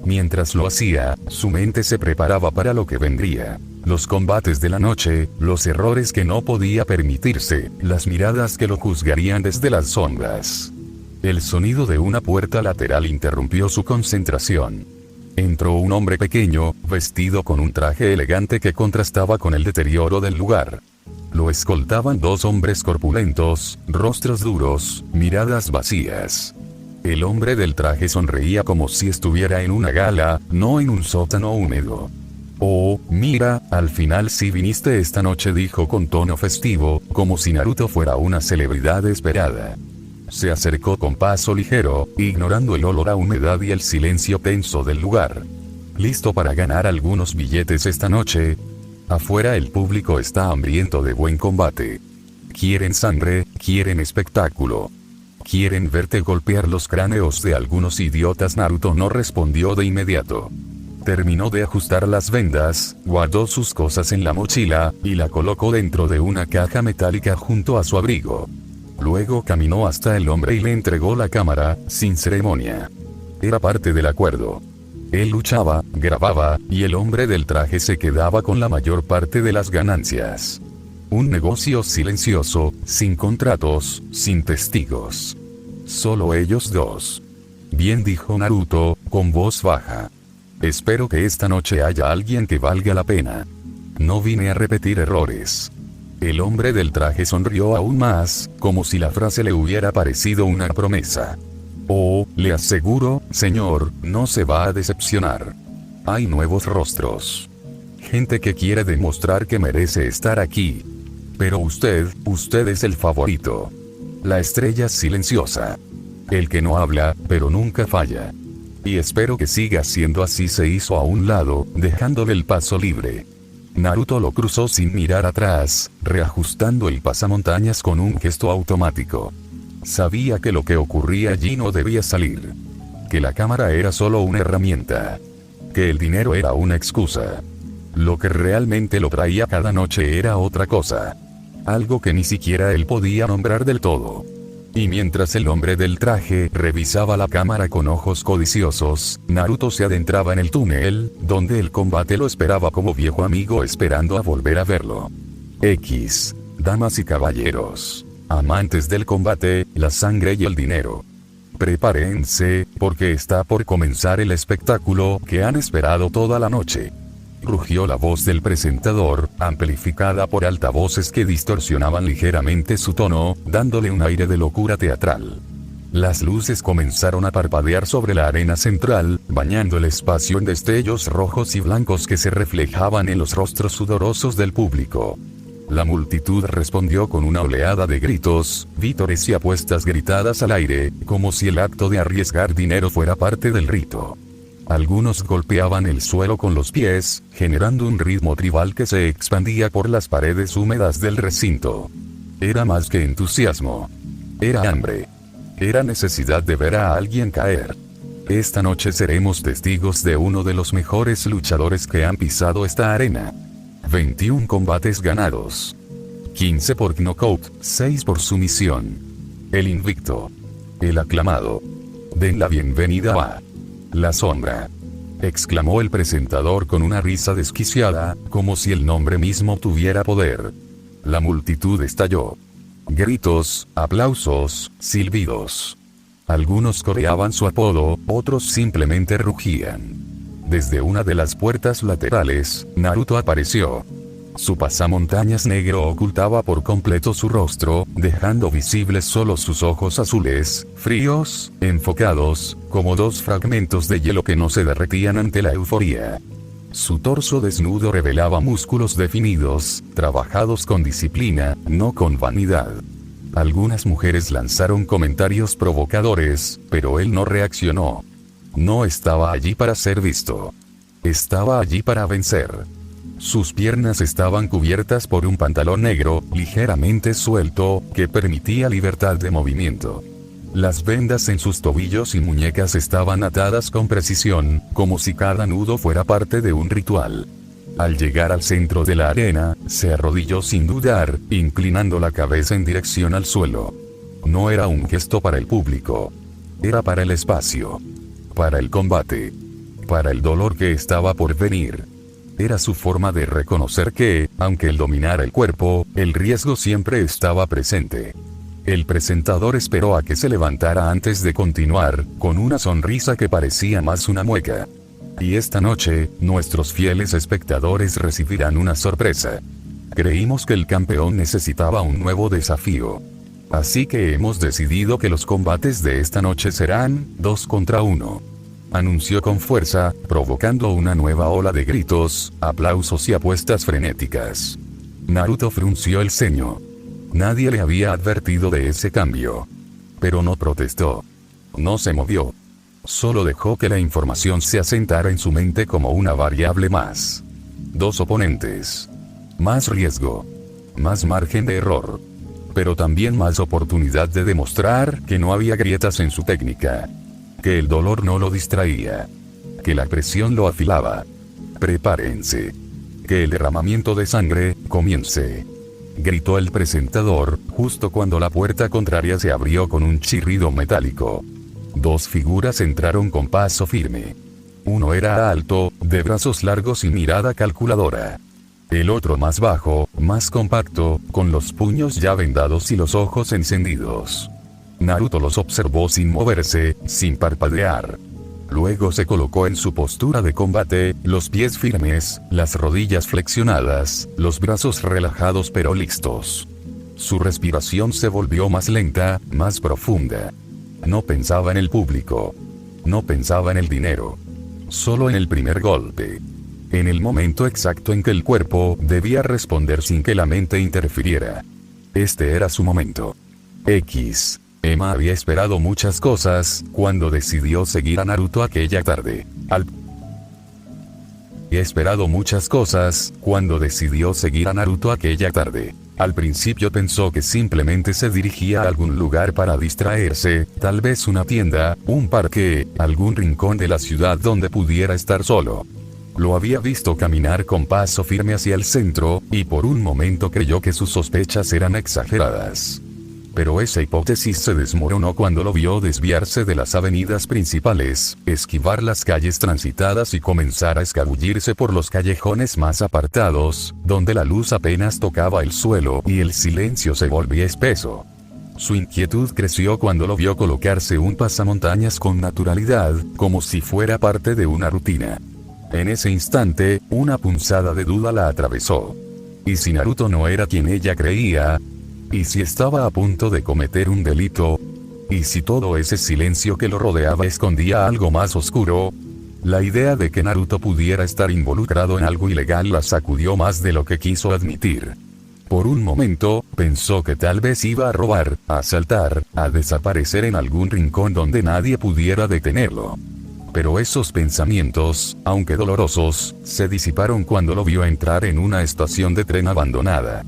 Mientras lo hacía, su mente se preparaba para lo que vendría. Los combates de la noche, los errores que no podía permitirse, las miradas que lo juzgarían desde las sombras. El sonido de una puerta lateral interrumpió su concentración. Entró un hombre pequeño, vestido con un traje elegante que contrastaba con el deterioro del lugar. Lo escoltaban dos hombres corpulentos, rostros duros, miradas vacías. El hombre del traje sonreía como si estuviera en una gala, no en un sótano húmedo. «Oh, mira, al final sí viniste esta noche», dijo con tono festivo, como si Naruto fuera una celebridad esperada. Se acercó con paso ligero, ignorando el olor a humedad y el silencio tenso del lugar. ¿Listo para ganar algunos billetes esta noche? Afuera el público está hambriento de buen combate. Quieren sangre, quieren espectáculo. Quieren verte golpear los cráneos de algunos idiotas. Naruto no respondió de inmediato. Terminó de ajustar las vendas, guardó sus cosas en la mochila, y la colocó dentro de una caja metálica junto a su abrigo. Luego caminó hasta el hombre y le entregó la cámara, sin ceremonia. Era parte del acuerdo. Él luchaba, grababa, y el hombre del traje se quedaba con la mayor parte de las ganancias. Un negocio silencioso, sin contratos, sin testigos. Solo ellos dos. Bien, dijo Naruto, con voz baja. Espero que esta noche haya alguien que valga la pena. No vine a repetir errores. El hombre del traje sonrió aún más, como si la frase le hubiera parecido una promesa. Oh, le aseguro, señor, no se va a decepcionar. Hay nuevos rostros. Gente que quiere demostrar que merece estar aquí. Pero usted es el favorito. La estrella silenciosa. El que no habla, pero nunca falla. Y espero que siga siendo así. Se hizo a un lado, dejándole el paso libre. Naruto lo cruzó sin mirar atrás, reajustando el pasamontañas con un gesto automático. Sabía que lo que ocurría allí no debía salir. Que la cámara era solo una herramienta. Que el dinero era una excusa. Lo que realmente lo traía cada noche era otra cosa. Algo que ni siquiera él podía nombrar del todo. Y mientras el hombre del traje revisaba la cámara con ojos codiciosos, Naruto se adentraba en el túnel, donde el combate lo esperaba como viejo amigo esperando a volver a verlo. Damas y caballeros. Amantes del combate, la sangre y el dinero. Prepárense, porque está por comenzar el espectáculo que han esperado toda la noche. Rugió la voz del presentador, amplificada por altavoces que distorsionaban ligeramente su tono, dándole un aire de locura teatral. Las luces comenzaron a parpadear sobre la arena central, bañando el espacio en destellos rojos y blancos que se reflejaban en los rostros sudorosos del público. La multitud respondió con una oleada de gritos, vítores y apuestas gritadas al aire, como si el acto de arriesgar dinero fuera parte del rito. Algunos golpeaban el suelo con los pies, generando un ritmo tribal que se expandía por las paredes húmedas del recinto. Era más que entusiasmo. Era hambre. Era necesidad de ver a alguien caer. Esta noche seremos testigos de uno de los mejores luchadores que han pisado esta arena. 21 combates ganados. 15 por knockout, 6 por sumisión. El invicto. El aclamado. Den la bienvenida a La Sombra. Exclamó el presentador con una risa desquiciada, como si el nombre mismo tuviera poder. La multitud estalló. Gritos, aplausos, silbidos. Algunos coreaban su apodo, otros simplemente rugían. Desde una de las puertas laterales, Naruto apareció. Su pasamontañas negro ocultaba por completo su rostro, dejando visibles solo sus ojos azules, fríos, enfocados, como dos fragmentos de hielo que no se derretían ante la euforía. Su torso desnudo revelaba músculos definidos, trabajados con disciplina, no con vanidad. Algunas mujeres lanzaron comentarios provocadores, pero él no reaccionó. No estaba allí para ser visto. Estaba allí para vencer. Sus piernas estaban cubiertas por un pantalón negro, ligeramente suelto, que permitía libertad de movimiento. Las vendas en sus tobillos y muñecas estaban atadas con precisión, como si cada nudo fuera parte de un ritual. Al llegar al centro de la arena, se arrodilló sin dudar, inclinando la cabeza en dirección al suelo. No era un gesto para el público. Era para el espacio. Para el combate. Para el dolor que estaba por venir. Era su forma de reconocer que, aunque él dominara el cuerpo, el riesgo siempre estaba presente. El presentador esperó a que se levantara antes de continuar, con una sonrisa que parecía más una mueca. Y esta noche, nuestros fieles espectadores recibirán una sorpresa. Creímos que el campeón necesitaba un nuevo desafío. Así que hemos decidido que los combates de esta noche serán 2 contra 1. Anunció con fuerza, provocando una nueva ola de gritos, aplausos y apuestas frenéticas. Naruto frunció el ceño. Nadie le había advertido de ese cambio. Pero no protestó. No se movió. Solo dejó que la información se asentara en su mente como una variable más. 2 oponentes. Más riesgo. Más margen de error. Pero también más oportunidad de demostrar que no había grietas en su técnica. Que el dolor no lo distraía. Que la presión lo afilaba. Prepárense. Que el derramamiento de sangre comience. Gritó el presentador, justo cuando la puerta contraria se abrió con un chirrido metálico. 2 figuras entraron con paso firme. Uno era alto, de brazos largos y mirada calculadora. El otro más bajo, más compacto, con los puños ya vendados y los ojos encendidos. Naruto los observó sin moverse, sin parpadear. Luego se colocó en su postura de combate, los pies firmes, las rodillas flexionadas, los brazos relajados pero listos. Su respiración se volvió más lenta, más profunda. No pensaba en el público. No pensaba en el dinero. Solo en el primer golpe. En el momento exacto en que el cuerpo debía responder sin que la mente interfiriera. Este era su momento. Emma había esperado muchas cosas cuando decidió seguir a Naruto aquella tarde. Había esperado muchas cosas cuando decidió seguir a Naruto aquella tarde. Al principio pensó que simplemente se dirigía a algún lugar para distraerse, tal vez una tienda, un parque, algún rincón de la ciudad donde pudiera estar solo. Lo había visto caminar con paso firme hacia el centro, y por un momento creyó que sus sospechas eran exageradas. Pero esa hipótesis se desmoronó cuando lo vio desviarse de las avenidas principales, esquivar las calles transitadas y comenzar a escabullirse por los callejones más apartados, donde la luz apenas tocaba el suelo y el silencio se volvía espeso. Su inquietud creció cuando lo vio colocarse un pasamontañas con naturalidad, como si fuera parte de una rutina. En ese instante, una punzada de duda la atravesó. ¿Y si Naruto no era quien ella creía? ¿Y si estaba a punto de cometer un delito? ¿Y si todo ese silencio que lo rodeaba escondía algo más oscuro? La idea de que Naruto pudiera estar involucrado en algo ilegal la sacudió más de lo que quiso admitir. Por un momento, pensó que tal vez iba a robar, a asaltar, a desaparecer en algún rincón donde nadie pudiera detenerlo. Pero esos pensamientos, aunque dolorosos, se disiparon cuando lo vio entrar en una estación de tren abandonada.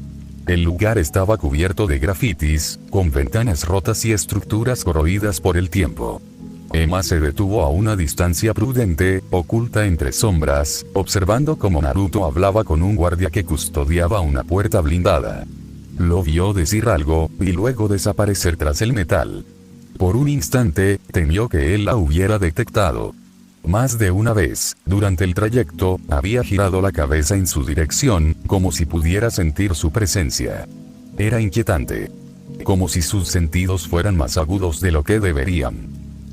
El lugar estaba cubierto de grafitis, con ventanas rotas y estructuras corroídas por el tiempo. Emma se detuvo a una distancia prudente, oculta entre sombras, observando cómo Naruto hablaba con un guardia que custodiaba una puerta blindada. Lo vio decir algo, y luego desaparecer tras el metal. Por un instante, temió que él la hubiera detectado. Más de una vez, durante el trayecto, había girado la cabeza en su dirección, como si pudiera sentir su presencia. Era inquietante. Como si sus sentidos fueran más agudos de lo que deberían.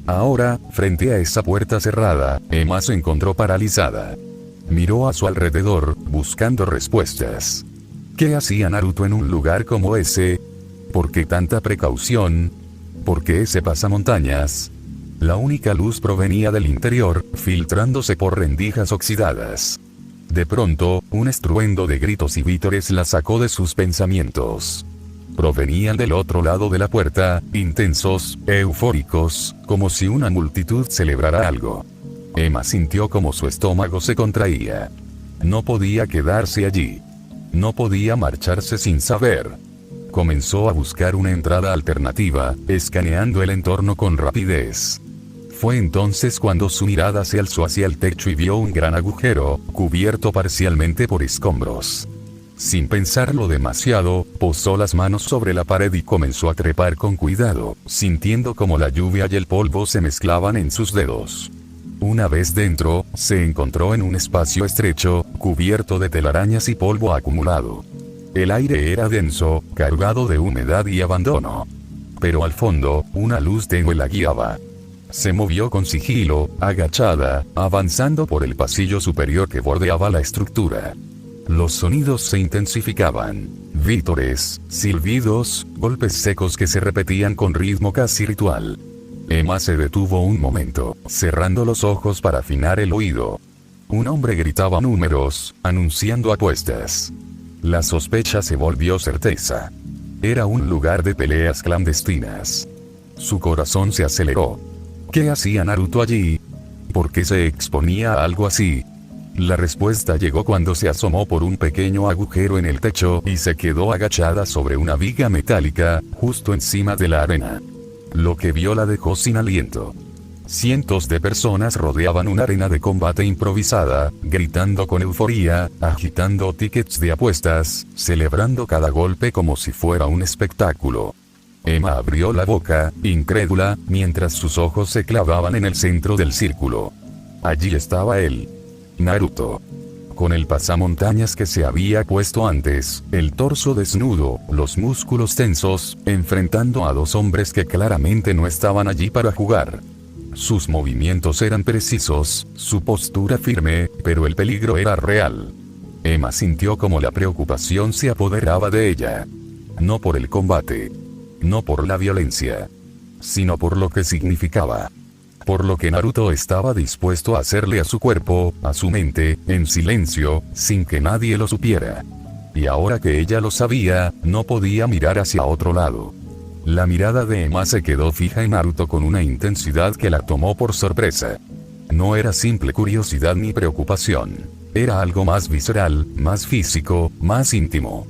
Ahora, frente a esa puerta cerrada, Emma se encontró paralizada. Miró a su alrededor, buscando respuestas. ¿Qué hacía Naruto en un lugar como ese? ¿Por qué tanta precaución? ¿Por qué ese pasamontañas? La única luz provenía del interior, filtrándose por rendijas oxidadas. De pronto, un estruendo de gritos y vítores la sacó de sus pensamientos. Provenían del otro lado de la puerta, intensos, eufóricos, como si una multitud celebrara algo. Emma sintió como su estómago se contraía. No podía quedarse allí. No podía marcharse sin saber. Comenzó a buscar una entrada alternativa, escaneando el entorno con rapidez. Fue entonces cuando su mirada se alzó hacia el techo y vio un gran agujero, cubierto parcialmente por escombros. Sin pensarlo demasiado, posó las manos sobre la pared y comenzó a trepar con cuidado, sintiendo como la lluvia y el polvo se mezclaban en sus dedos. Una vez dentro, se encontró en un espacio estrecho, cubierto de telarañas y polvo acumulado. El aire era denso, cargado de humedad y abandono. Pero al fondo, una luz tenue la guiaba. Se movió con sigilo, agachada, avanzando por el pasillo superior que bordeaba la estructura. Los sonidos se intensificaban. Vítores, silbidos, golpes secos que se repetían con ritmo casi ritual. Emma se detuvo un momento, cerrando los ojos para afinar el oído. Un hombre gritaba números, anunciando apuestas. La sospecha se volvió certeza. Era un lugar de peleas clandestinas. Su corazón se aceleró. ¿Qué hacía Naruto allí? ¿Por qué se exponía a algo así? La respuesta llegó cuando se asomó por un pequeño agujero en el techo y se quedó agachada sobre una viga metálica, justo encima de la arena. Lo que vio la dejó sin aliento. Cientos de personas rodeaban una arena de combate improvisada, gritando con euforía, agitando tickets de apuestas, celebrando cada golpe como si fuera un espectáculo. Emma abrió la boca, incrédula, mientras sus ojos se clavaban en el centro del círculo. Allí estaba él. Naruto. Con el pasamontañas que se había puesto antes, el torso desnudo, los músculos tensos, enfrentando a dos hombres que claramente no estaban allí para jugar. Sus movimientos eran precisos, su postura firme, pero el peligro era real. Emma sintió como la preocupación se apoderaba de ella. No por el combate. No por la violencia. sino por lo que significaba. Por lo que Naruto estaba dispuesto a hacerle a su cuerpo, a su mente, en silencio, sin que nadie lo supiera. Y ahora que ella lo sabía, no podía mirar hacia otro lado. La mirada de Emma se quedó fija en Naruto con una intensidad que la tomó por sorpresa. No era simple curiosidad ni preocupación. Era algo más visceral, más físico, más íntimo.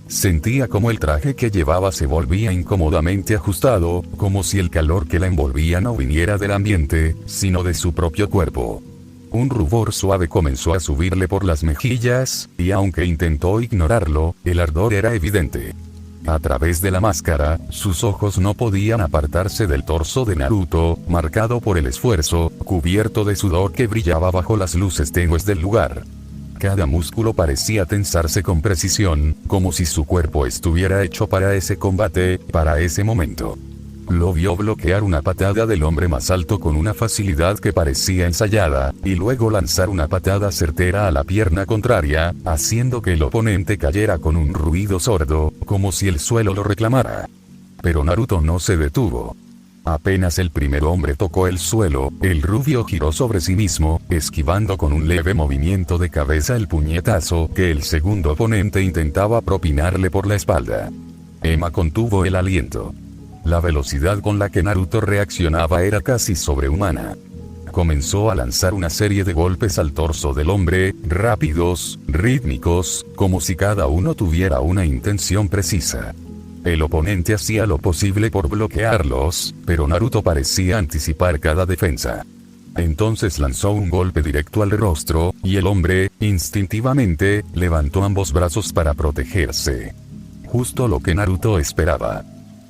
Sentía como el traje que llevaba se volvía incómodamente ajustado, como si el calor que la envolvía no viniera del ambiente, sino de su propio cuerpo. Un rubor suave comenzó a subirle por las mejillas, y aunque intentó ignorarlo, el ardor era evidente. A través de la máscara, sus ojos no podían apartarse del torso de Naruto, marcado por el esfuerzo, cubierto de sudor que brillaba bajo las luces tenues del lugar. Cada músculo parecía tensarse con precisión, como si su cuerpo estuviera hecho para ese combate, para ese momento. Lo vio bloquear una patada del hombre más alto con una facilidad que parecía ensayada, y luego lanzar una patada certera a la pierna contraria, haciendo que el oponente cayera con un ruido sordo, como si el suelo lo reclamara. Pero Naruto no se detuvo. Apenas el primer hombre tocó el suelo, el rubio giró sobre sí mismo, esquivando con un leve movimiento de cabeza el puñetazo que el segundo oponente intentaba propinarle por la espalda. Emma contuvo el aliento. La velocidad con la que Naruto reaccionaba era casi sobrehumana. Comenzó a lanzar una serie de golpes al torso del hombre, rápidos, rítmicos, como si cada uno tuviera una intención precisa. El oponente hacía lo posible por bloquearlos, pero Naruto parecía anticipar cada defensa. Entonces lanzó un golpe directo al rostro, y el hombre, instintivamente, levantó ambos brazos para protegerse. Justo lo que Naruto esperaba.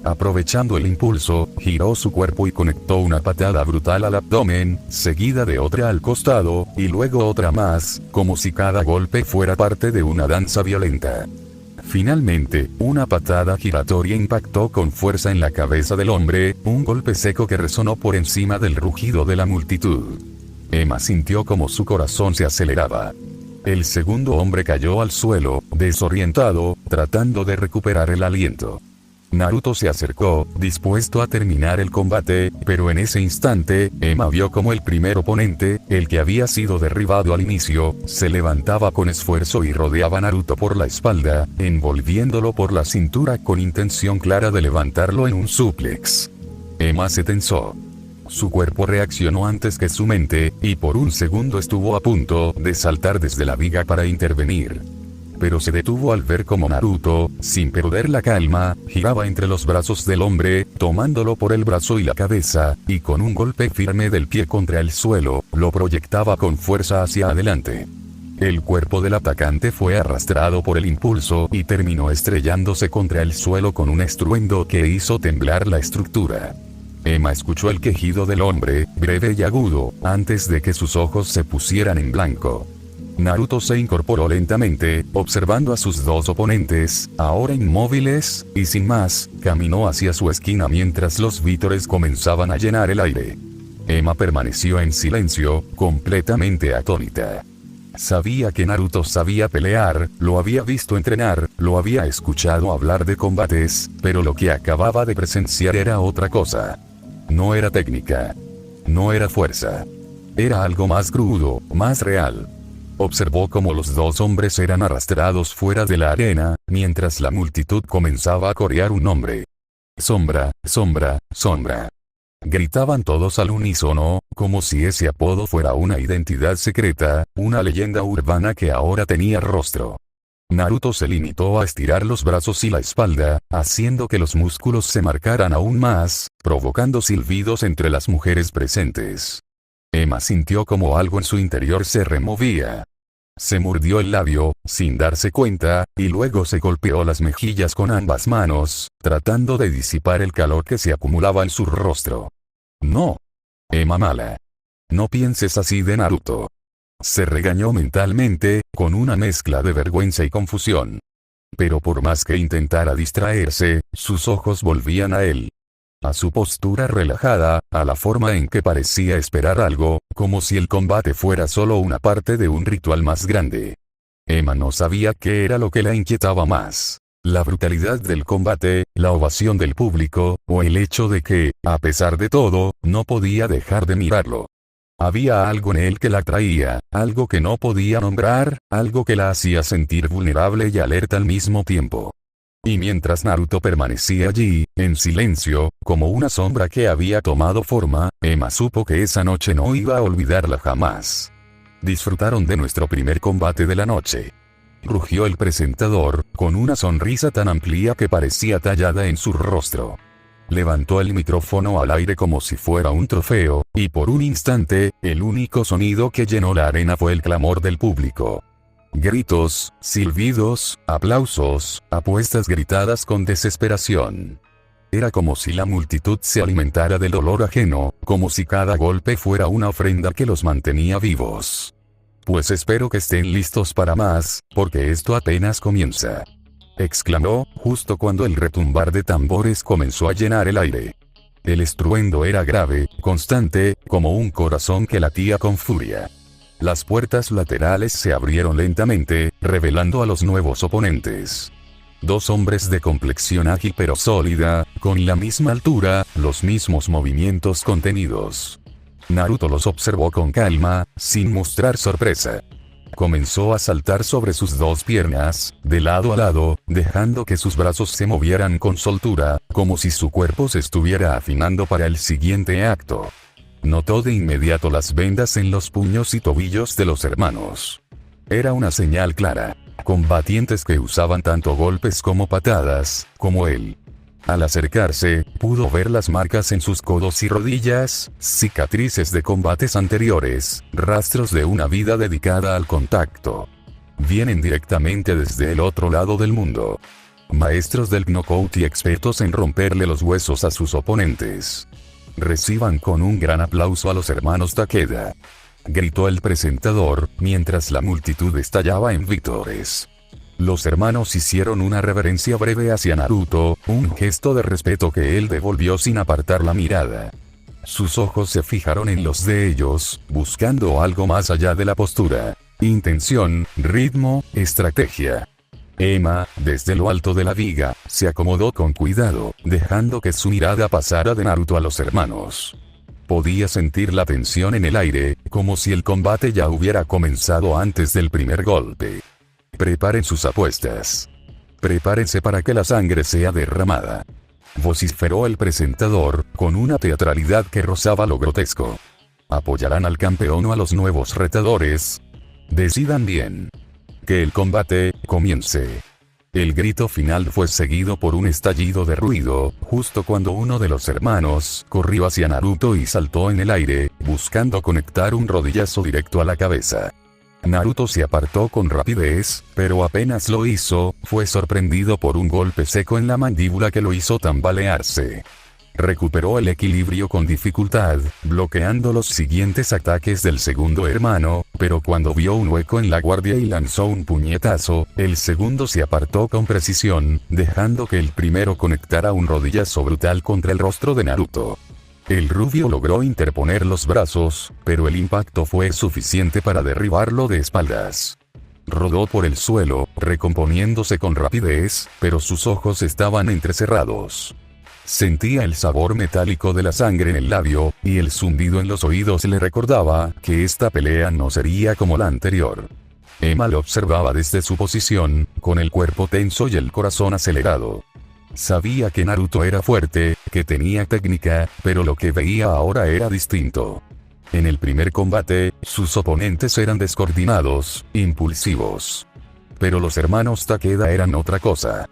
Aprovechando el impulso, giró su cuerpo y conectó una patada brutal al abdomen, seguida de otra al costado, y luego otra más, como si cada golpe fuera parte de una danza violenta. Finalmente, una patada giratoria impactó con fuerza en la cabeza del hombre, un golpe seco que resonó por encima del rugido de la multitud. Emma sintió como su corazón se aceleraba. El segundo hombre cayó al suelo, desorientado, tratando de recuperar el aliento. Naruto se acercó, dispuesto a terminar el combate, pero en ese instante, Emma vio como el primer oponente, el que había sido derribado al inicio, se levantaba con esfuerzo y rodeaba a Naruto por la espalda, envolviéndolo por la cintura con intención clara de levantarlo en un súplex. Emma se tensó. Su cuerpo reaccionó antes que su mente, y por un segundo estuvo a punto de saltar desde la viga para intervenir. Pero se detuvo al ver cómo Naruto, sin perder la calma, giraba entre los brazos del hombre, tomándolo por el brazo y la cabeza, y con un golpe firme del pie contra el suelo, lo proyectaba con fuerza hacia adelante. El cuerpo del atacante fue arrastrado por el impulso y terminó estrellándose contra el suelo con un estruendo que hizo temblar la estructura. Emma escuchó el quejido del hombre, breve y agudo, antes de que sus ojos se pusieran en blanco. Naruto se incorporó lentamente, observando a sus dos oponentes, ahora inmóviles, y sin más, caminó hacia su esquina mientras los vítores comenzaban a llenar el aire. Emma permaneció en silencio, completamente atónita. Sabía que Naruto sabía pelear, lo había visto entrenar, lo había escuchado hablar de combates, pero lo que acababa de presenciar era otra cosa. No era técnica. No era fuerza. Era algo más crudo, más real. Observó cómo los dos hombres eran arrastrados fuera de la arena, mientras la multitud comenzaba a corear un nombre. Sombra, sombra, sombra. Gritaban todos al unísono, como si ese apodo fuera una identidad secreta, una leyenda urbana que ahora tenía rostro. Naruto se limitó a estirar los brazos y la espalda, haciendo que los músculos se marcaran aún más, provocando silbidos entre las mujeres presentes. Emma sintió como algo en su interior se removía. Se mordió el labio, sin darse cuenta, y luego se golpeó las mejillas con ambas manos, tratando de disipar el calor que se acumulaba en su rostro. No. Emma mala. No pienses así de Naruto. Se regañó mentalmente, con una mezcla de vergüenza y confusión. Pero por más que intentara distraerse, sus ojos volvían a él. A su postura relajada, a la forma en que parecía esperar algo, como si el combate fuera solo una parte de un ritual más grande. Emma no sabía qué era lo que la inquietaba más. La brutalidad del combate, la ovación del público, o el hecho de que, a pesar de todo, no podía dejar de mirarlo. Había algo en él que la atraía, algo que no podía nombrar, algo que la hacía sentir vulnerable y alerta al mismo tiempo. Y mientras Naruto permanecía allí, en silencio, como una sombra que había tomado forma, Emma supo que esa noche no iba a olvidarla jamás. Disfrutaron de nuestro primer combate de la noche. Rugió el presentador, con una sonrisa tan amplia que parecía tallada en su rostro. Levantó el micrófono al aire como si fuera un trofeo, y por un instante, el único sonido que llenó la arena fue el clamor del público. Gritos, silbidos, aplausos, apuestas gritadas con desesperación. Era como si la multitud se alimentara del dolor ajeno, como si cada golpe fuera una ofrenda que los mantenía vivos. Pues espero que estén listos para más, porque esto apenas comienza. Exclamó, justo cuando el retumbar de tambores comenzó a llenar el aire. El estruendo era grave, constante, como un corazón que latía con furia. Las puertas laterales se abrieron lentamente, revelando a los nuevos oponentes. Dos hombres de complexión ágil pero sólida, con la misma altura, los mismos movimientos contenidos. Naruto los observó con calma, sin mostrar sorpresa. Comenzó a saltar sobre sus dos piernas, de lado a lado, dejando que sus brazos se movieran con soltura, como si su cuerpo se estuviera afinando para el siguiente acto. Notó de inmediato las vendas en los puños y tobillos de los hermanos. Era una señal clara. Combatientes que usaban tanto golpes como patadas, como él. Al acercarse, pudo ver las marcas en sus codos y rodillas, cicatrices de combates anteriores, rastros de una vida dedicada al contacto. Vienen directamente desde el otro lado del mundo. Maestros del knockout y expertos en romperle los huesos a sus oponentes. Reciban con un gran aplauso a los hermanos Takeda. Gritó el presentador, mientras la multitud estallaba en vítores. Los hermanos hicieron una reverencia breve hacia Naruto, un gesto de respeto que él devolvió sin apartar la mirada. Sus ojos se fijaron en los de ellos, buscando algo más allá de la postura. Intención, ritmo, estrategia. Emma, desde lo alto de la viga, se acomodó con cuidado, dejando que su mirada pasara de Naruto a los hermanos. Podía sentir la tensión en el aire, como si el combate ya hubiera comenzado antes del primer golpe. Preparen sus apuestas. Prepárense para que la sangre sea derramada. Vociferó el presentador, con una teatralidad que rozaba lo grotesco. ¿Apoyarán al campeón o a los nuevos retadores? Decidan bien. Que el combate comience. El grito final fue seguido por un estallido de ruido, justo cuando uno de los hermanos corrió hacia Naruto y saltó en el aire, buscando conectar un rodillazo directo a la cabeza. Naruto se apartó con rapidez, pero apenas lo hizo, fue sorprendido por un golpe seco en la mandíbula que lo hizo tambalearse. Recuperó el equilibrio con dificultad, bloqueando los siguientes ataques del segundo hermano, pero cuando vio un hueco en la guardia y lanzó un puñetazo, el segundo se apartó con precisión, dejando que el primero conectara un rodillazo brutal contra el rostro de Naruto. El rubio logró interponer los brazos, pero el impacto fue suficiente para derribarlo de espaldas. Rodó por el suelo, recomponiéndose con rapidez, pero sus ojos estaban entrecerrados. Sentía el sabor metálico de la sangre en el labio, y el zumbido en los oídos le recordaba que esta pelea no sería como la anterior. Emma lo observaba desde su posición, con el cuerpo tenso y el corazón acelerado. Sabía que Naruto era fuerte, que tenía técnica, pero lo que veía ahora era distinto. En el primer combate, sus oponentes eran descoordinados, impulsivos. Pero los hermanos Takeda eran otra cosa.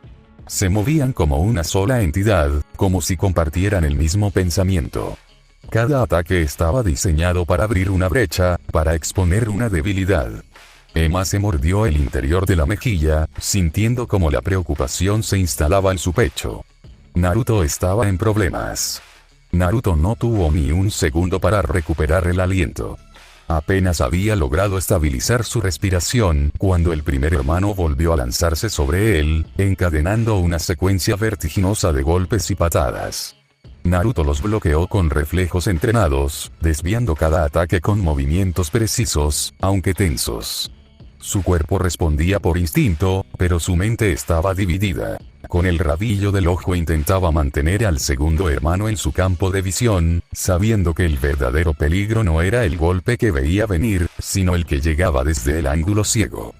Se movían como una sola entidad, como si compartieran el mismo pensamiento. Cada ataque estaba diseñado para abrir una brecha, para exponer una debilidad. Emma se mordió el interior de la mejilla, sintiendo como la preocupación se instalaba en su pecho. Naruto estaba en problemas. Naruto no tuvo ni un segundo para recuperar el aliento. Apenas había logrado estabilizar su respiración cuando el primer hermano volvió a lanzarse sobre él, encadenando una secuencia vertiginosa de golpes y patadas. Naruto los bloqueó con reflejos entrenados, desviando cada ataque con movimientos precisos, aunque tensos. Su cuerpo respondía por instinto, pero su mente estaba dividida. Con el rabillo del ojo intentaba mantener al segundo hermano en su campo de visión, sabiendo que el verdadero peligro no era el golpe que veía venir, sino el que llegaba desde el ángulo ciego.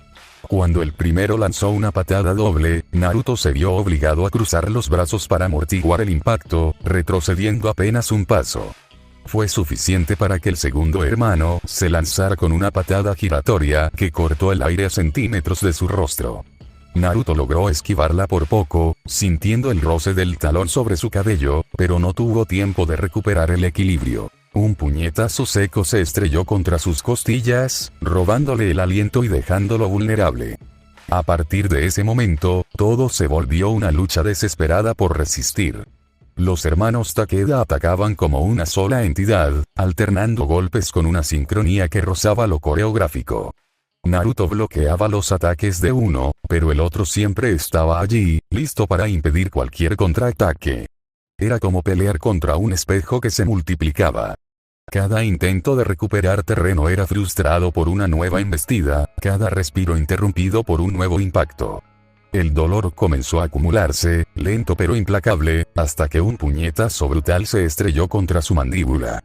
Cuando el primero lanzó una patada doble, Naruto se vio obligado a cruzar los brazos para amortiguar el impacto, retrocediendo apenas un paso. Fue suficiente para que el segundo hermano se lanzara con una patada giratoria que cortó el aire a centímetros de su rostro. Naruto logró esquivarla por poco, sintiendo el roce del talón sobre su cabello, pero no tuvo tiempo de recuperar el equilibrio. Un puñetazo seco se estrelló contra sus costillas, robándole el aliento y dejándolo vulnerable. A partir de ese momento, todo se volvió una lucha desesperada por resistir. Los hermanos Takeda atacaban como una sola entidad, alternando golpes con una sincronía que rozaba lo coreográfico. Naruto bloqueaba los ataques de uno, pero el otro siempre estaba allí, listo para impedir cualquier contraataque. Era como pelear contra un espejo que se multiplicaba. Cada intento de recuperar terreno era frustrado por una nueva embestida, cada respiro interrumpido por un nuevo impacto. El dolor comenzó a acumularse, lento pero implacable, hasta que un puñetazo brutal se estrelló contra su mandíbula.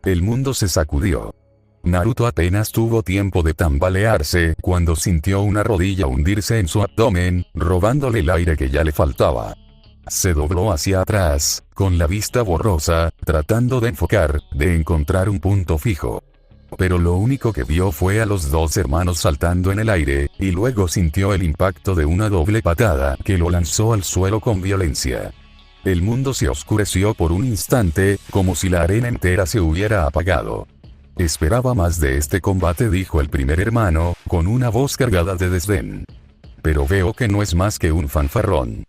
El mundo se sacudió. Naruto apenas tuvo tiempo de tambalearse cuando sintió una rodilla hundirse en su abdomen, robándole el aire que ya le faltaba. Se dobló hacia atrás, con la vista borrosa, tratando de enfocar, de encontrar un punto fijo. Pero lo único que vio fue a los dos hermanos saltando en el aire, y luego sintió el impacto de una doble patada que lo lanzó al suelo con violencia. El mundo se oscureció por un instante, como si la arena entera se hubiera apagado. Esperaba más de este combate, dijo el primer hermano, con una voz cargada de desdén. Pero veo que no es más que un fanfarrón.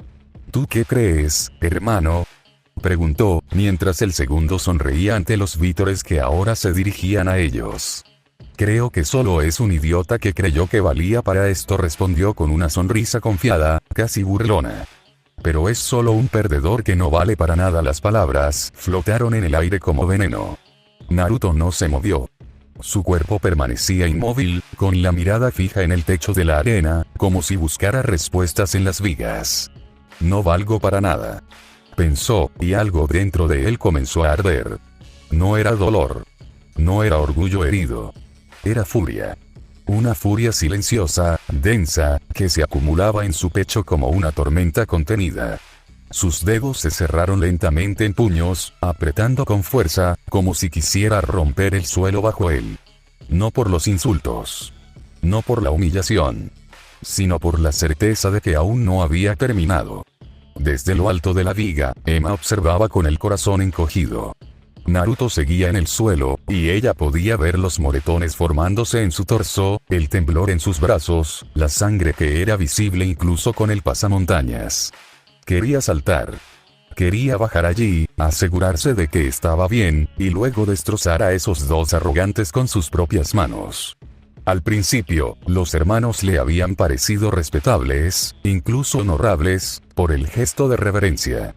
¿Tú qué crees, hermano?, preguntó, mientras el segundo sonreía ante los vítores que ahora se dirigían a ellos. Creo que solo es un idiota que creyó que valía para esto, respondió con una sonrisa confiada, casi burlona. Pero es solo un perdedor que no vale para nada. Las palabras flotaron en el aire como veneno. Naruto no se movió. Su cuerpo permanecía inmóvil, con la mirada fija en el techo de la arena, como si buscara respuestas en las vigas. No valgo para nada, pensó, y algo dentro de él comenzó a arder. No era dolor. No era orgullo herido. Era furia. Una furia silenciosa, densa, que se acumulaba en su pecho como una tormenta contenida. Sus dedos se cerraron lentamente en puños, apretando con fuerza, como si quisiera romper el suelo bajo él. No por los insultos. No por la humillación. Sino por la certeza de que aún no había terminado. Desde lo alto de la viga, Emma observaba con el corazón encogido. Naruto seguía en el suelo, y ella podía ver los moretones formándose en su torso, el temblor en sus brazos, la sangre que era visible incluso con el pasamontañas. Quería saltar. Quería bajar allí, asegurarse de que estaba bien, y luego destrozar a esos dos arrogantes con sus propias manos. Al principio, los hermanos le habían parecido respetables, incluso honorables, por el gesto de reverencia.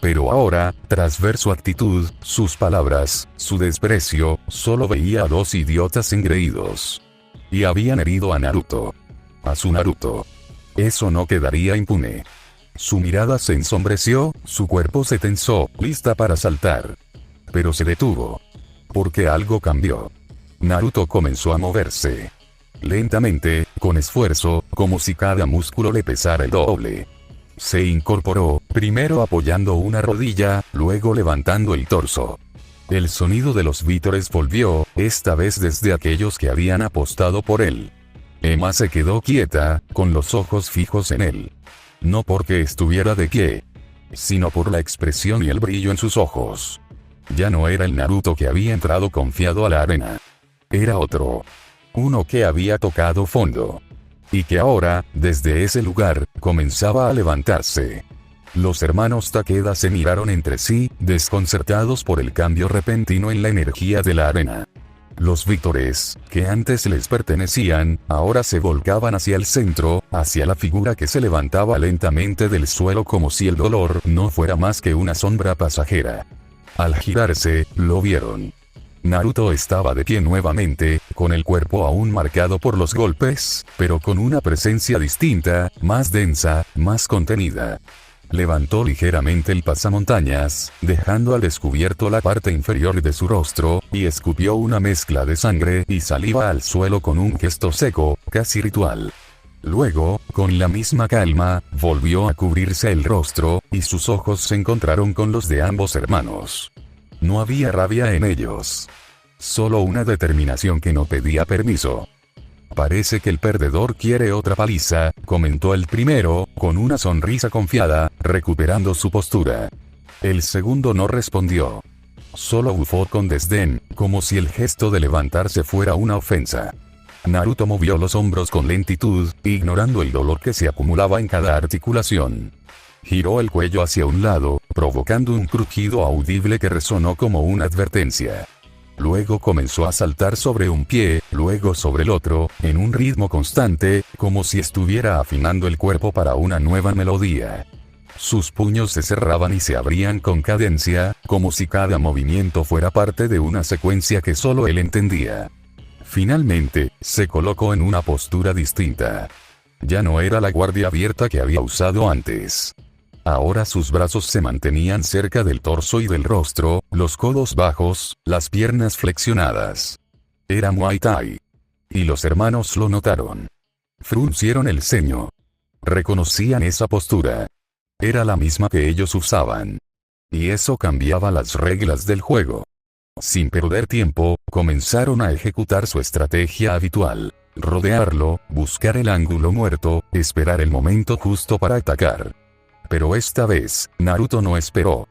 Pero ahora, tras ver su actitud, sus palabras, su desprecio, solo veía a dos idiotas engreídos. Y habían herido a Naruto. A su Naruto. Eso no quedaría impune. Su mirada se ensombreció, su cuerpo se tensó, lista para saltar. Pero se detuvo. Porque algo cambió. Naruto comenzó a moverse. Lentamente, con esfuerzo, como si cada músculo le pesara el doble. Se incorporó, primero apoyando una rodilla, luego levantando el torso. El sonido de los vítores volvió, esta vez desde aquellos que habían apostado por él. Emma se quedó quieta, con los ojos fijos en él. No porque estuviera de pie, sino por la expresión y el brillo en sus ojos. Ya no era el Naruto que había entrado confiado a la arena. Era otro. Uno que había tocado fondo. Y que ahora, desde ese lugar, comenzaba a levantarse. Los hermanos Takeda se miraron entre sí, desconcertados por el cambio repentino en la energía de la arena. Los vítores, que antes les pertenecían, ahora se volcaban hacia el centro, hacia la figura que se levantaba lentamente del suelo como si el dolor no fuera más que una sombra pasajera. Al girarse, lo vieron. Naruto estaba de pie nuevamente, con el cuerpo aún marcado por los golpes, pero con una presencia distinta, más densa, más contenida. Levantó ligeramente el pasamontañas, dejando al descubierto la parte inferior de su rostro, y escupió una mezcla de sangre y saliva al suelo con un gesto seco, casi ritual. Luego, con la misma calma, volvió a cubrirse el rostro, y sus ojos se encontraron con los de ambos hermanos. No había rabia en ellos. Solo una determinación que no pedía permiso. Parece que el perdedor quiere otra paliza, comentó el primero, con una sonrisa confiada, recuperando su postura. El segundo no respondió. Solo bufó con desdén, como si el gesto de levantarse fuera una ofensa. Naruto movió los hombros con lentitud, ignorando el dolor que se acumulaba en cada articulación. Giró el cuello hacia un lado, provocando un crujido audible que resonó como una advertencia. Luego comenzó a saltar sobre un pie, luego sobre el otro, en un ritmo constante, como si estuviera afinando el cuerpo para una nueva melodía. Sus puños se cerraban y se abrían con cadencia, como si cada movimiento fuera parte de una secuencia que solo él entendía. Finalmente, se colocó en una postura distinta. Ya no era la guardia abierta que había usado antes. Ahora sus brazos se mantenían cerca del torso y del rostro, los codos bajos, las piernas flexionadas. Era Muay Thai. Y los hermanos lo notaron. Fruncieron el ceño. Reconocían esa postura. Era la misma que ellos usaban. Y eso cambiaba las reglas del juego. Sin perder tiempo, comenzaron a ejecutar su estrategia habitual. Rodearlo, buscar el ángulo muerto, esperar el momento justo para atacar. Pero esta vez, Naruto no esperó.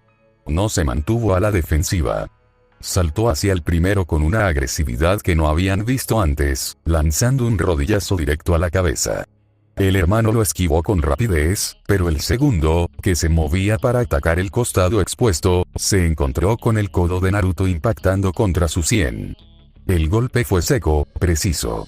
No se mantuvo a la defensiva. Saltó hacia el primero con una agresividad que no habían visto antes, lanzando un rodillazo directo a la cabeza. El hermano lo esquivó con rapidez, pero el segundo, que se movía para atacar el costado expuesto, se encontró con el codo de Naruto impactando contra su sien. El golpe fue seco, preciso.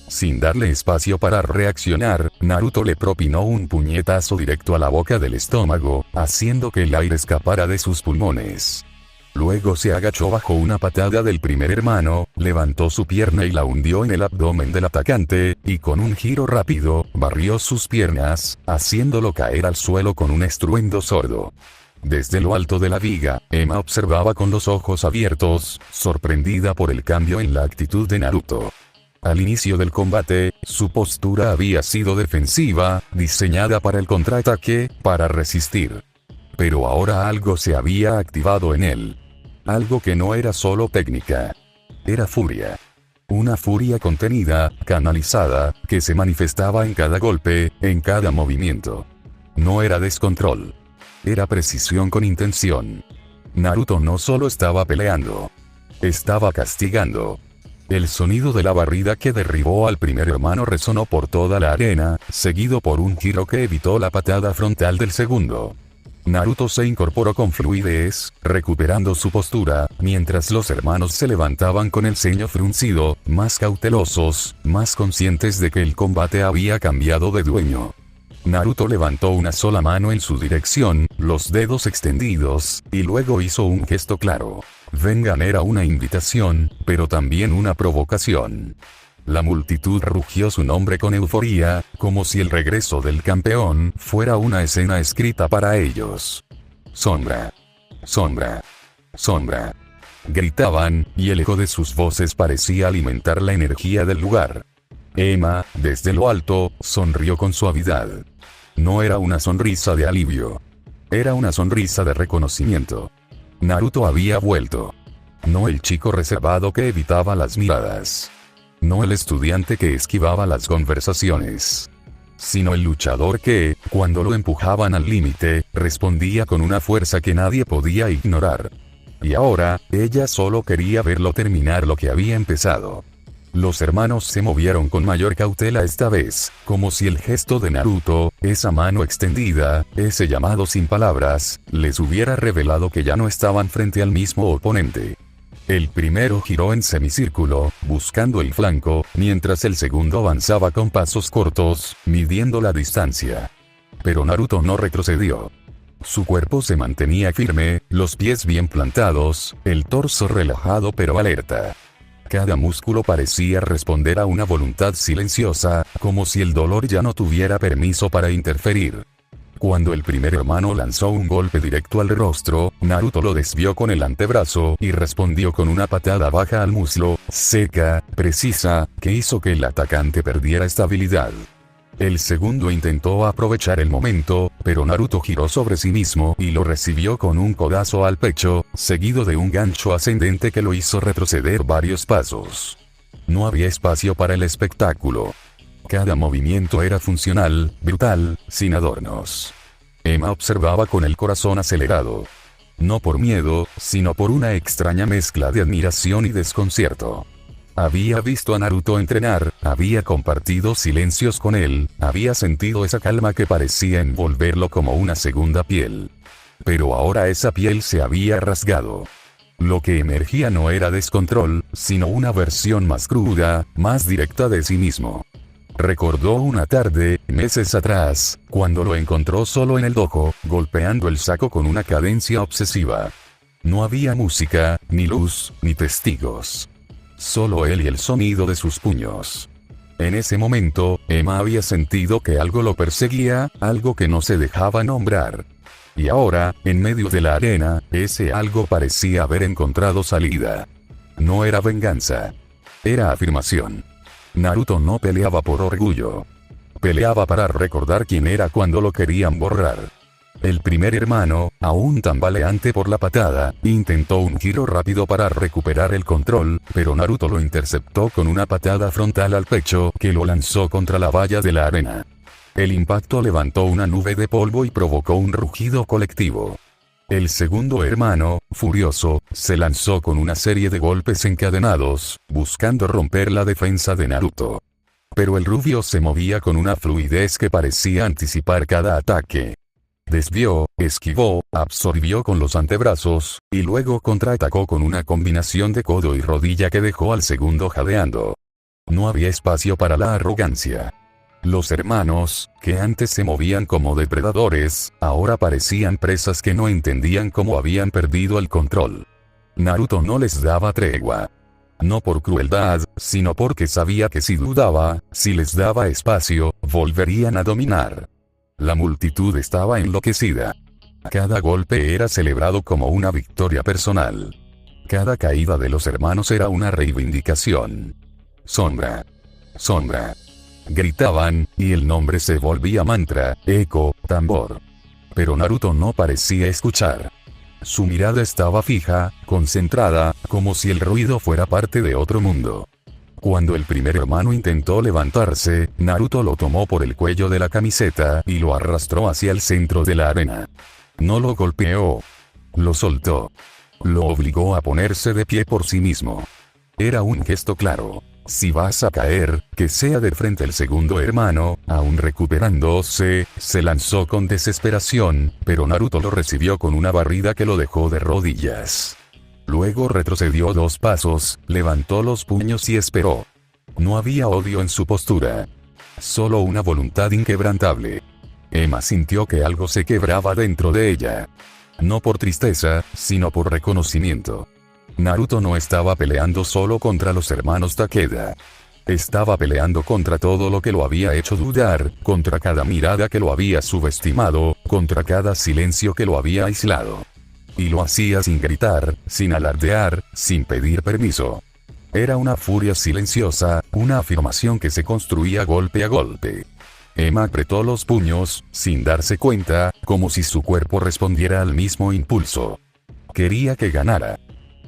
Sin darle espacio para reaccionar, Naruto le propinó un puñetazo directo a la boca del estómago, haciendo que el aire escapara de sus pulmones. Luego se agachó bajo una patada del primer hermano, levantó su pierna y la hundió en el abdomen del atacante, y con un giro rápido, barrió sus piernas, haciéndolo caer al suelo con un estruendo sordo. Desde lo alto de la viga, Emma observaba con los ojos abiertos, sorprendida por el cambio en la actitud de Naruto. Al inicio del combate, su postura había sido defensiva, diseñada para el contraataque, para resistir. Pero ahora algo se había activado en él. Algo que no era solo técnica. Era furia. Una furia contenida, canalizada, que se manifestaba en cada golpe, en cada movimiento. No era descontrol. Era precisión con intención. Naruto no solo estaba peleando. Estaba castigando. El sonido de la barrida que derribó al primer hermano resonó por toda la arena, seguido por un giro que evitó la patada frontal del segundo. Naruto se incorporó con fluidez, recuperando su postura, mientras los hermanos se levantaban con el ceño fruncido, más cautelosos, más conscientes de que el combate había cambiado de dueño. Naruto levantó una sola mano en su dirección, los dedos extendidos, y luego hizo un gesto claro. Vengan era una invitación, pero también una provocación. La multitud rugió su nombre con euforía, como si el regreso del campeón fuera una escena escrita para ellos. Sombra. Sombra. Sombra. Gritaban, y el eco de sus voces parecía alimentar la energía del lugar. Emma, desde lo alto, sonrió con suavidad. No era una sonrisa de alivio. Era una sonrisa de reconocimiento. Naruto había vuelto. No el chico reservado que evitaba las miradas. No el estudiante que esquivaba las conversaciones. Sino el luchador que, cuando lo empujaban al límite, respondía con una fuerza que nadie podía ignorar. Y ahora, ella solo quería verlo terminar lo que había empezado. Los hermanos se movieron con mayor cautela esta vez, como si el gesto de Naruto, esa mano extendida, ese llamado sin palabras, les hubiera revelado que ya no estaban frente al mismo oponente. El primero giró en semicírculo, buscando el flanco, mientras el segundo avanzaba con pasos cortos, midiendo la distancia. Pero Naruto no retrocedió. Su cuerpo se mantenía firme, los pies bien plantados, el torso relajado pero alerta. Cada músculo parecía responder a una voluntad silenciosa, como si el dolor ya no tuviera permiso para interferir. Cuando el primer hermano lanzó un golpe directo al rostro, Naruto lo desvió con el antebrazo y respondió con una patada baja al muslo, seca, precisa, que hizo que el atacante perdiera estabilidad. El segundo intentó aprovechar el momento, pero Naruto giró sobre sí mismo y lo recibió con un codazo al pecho, seguido de un gancho ascendente que lo hizo retroceder varios pasos. No había espacio para el espectáculo. Cada movimiento era funcional, brutal, sin adornos. Emma observaba con el corazón acelerado. No por miedo, sino por una extraña mezcla de admiración y desconcierto. Había visto a Naruto entrenar, había compartido silencios con él, había sentido esa calma que parecía envolverlo como una segunda piel. Pero ahora esa piel se había rasgado. Lo que emergía no era descontrol, sino una versión más cruda, más directa de sí mismo. Recordó una tarde, meses atrás, cuando lo encontró solo en el dojo, golpeando el saco con una cadencia obsesiva. No había música, ni luz, ni testigos. Solo él y el sonido de sus puños. En ese momento, Emma había sentido que algo lo perseguía, algo que no se dejaba nombrar. Y ahora, en medio de la arena, ese algo parecía haber encontrado salida. No era venganza. Era afirmación. Naruto no peleaba por orgullo. Peleaba para recordar quién era cuando lo querían borrar. El primer hermano, aún tambaleante por la patada, intentó un giro rápido para recuperar el control, pero Naruto lo interceptó con una patada frontal al pecho que lo lanzó contra la valla de la arena. El impacto levantó una nube de polvo y provocó un rugido colectivo. El segundo hermano, furioso, se lanzó con una serie de golpes encadenados, buscando romper la defensa de Naruto. Pero el rubio se movía con una fluidez que parecía anticipar cada ataque. Desvió, esquivó, absorbió con los antebrazos, y luego contraatacó con una combinación de codo y rodilla que dejó al segundo jadeando. No había espacio para la arrogancia. Los hermanos, que antes se movían como depredadores, ahora parecían presas que no entendían cómo habían perdido el control. Naruto no les daba tregua. No por crueldad, sino porque sabía que si dudaba, si les daba espacio, volverían a dominar. La multitud estaba enloquecida. Cada golpe era celebrado como una victoria personal. Cada caída de los hermanos era una reivindicación. Sombra. Sombra. Gritaban, y el nombre se volvía mantra, eco, tambor. Pero Naruto no parecía escuchar. Su mirada estaba fija, concentrada, como si el ruido fuera parte de otro mundo. Cuando el primer hermano intentó levantarse, Naruto lo tomó por el cuello de la camiseta y lo arrastró hacia el centro de la arena. No lo golpeó. Lo soltó. Lo obligó a ponerse de pie por sí mismo. Era un gesto claro. Si vas a caer, que sea de frente. El segundo hermano, aún recuperándose, se lanzó con desesperación, pero Naruto lo recibió con una barrida que lo dejó de rodillas. Luego retrocedió 2 pasos, levantó los puños y esperó. No había odio en su postura. Solo una voluntad inquebrantable. Emma sintió que algo se quebraba dentro de ella. No por tristeza, sino por reconocimiento. Naruto no estaba peleando solo contra los hermanos Takeda. Estaba peleando contra todo lo que lo había hecho dudar, contra cada mirada que lo había subestimado, contra cada silencio que lo había aislado. Y lo hacía sin gritar, sin alardear, sin pedir permiso. Era una furia silenciosa, una afirmación que se construía golpe a golpe. Emma apretó los puños, sin darse cuenta, como si su cuerpo respondiera al mismo impulso. Quería que ganara.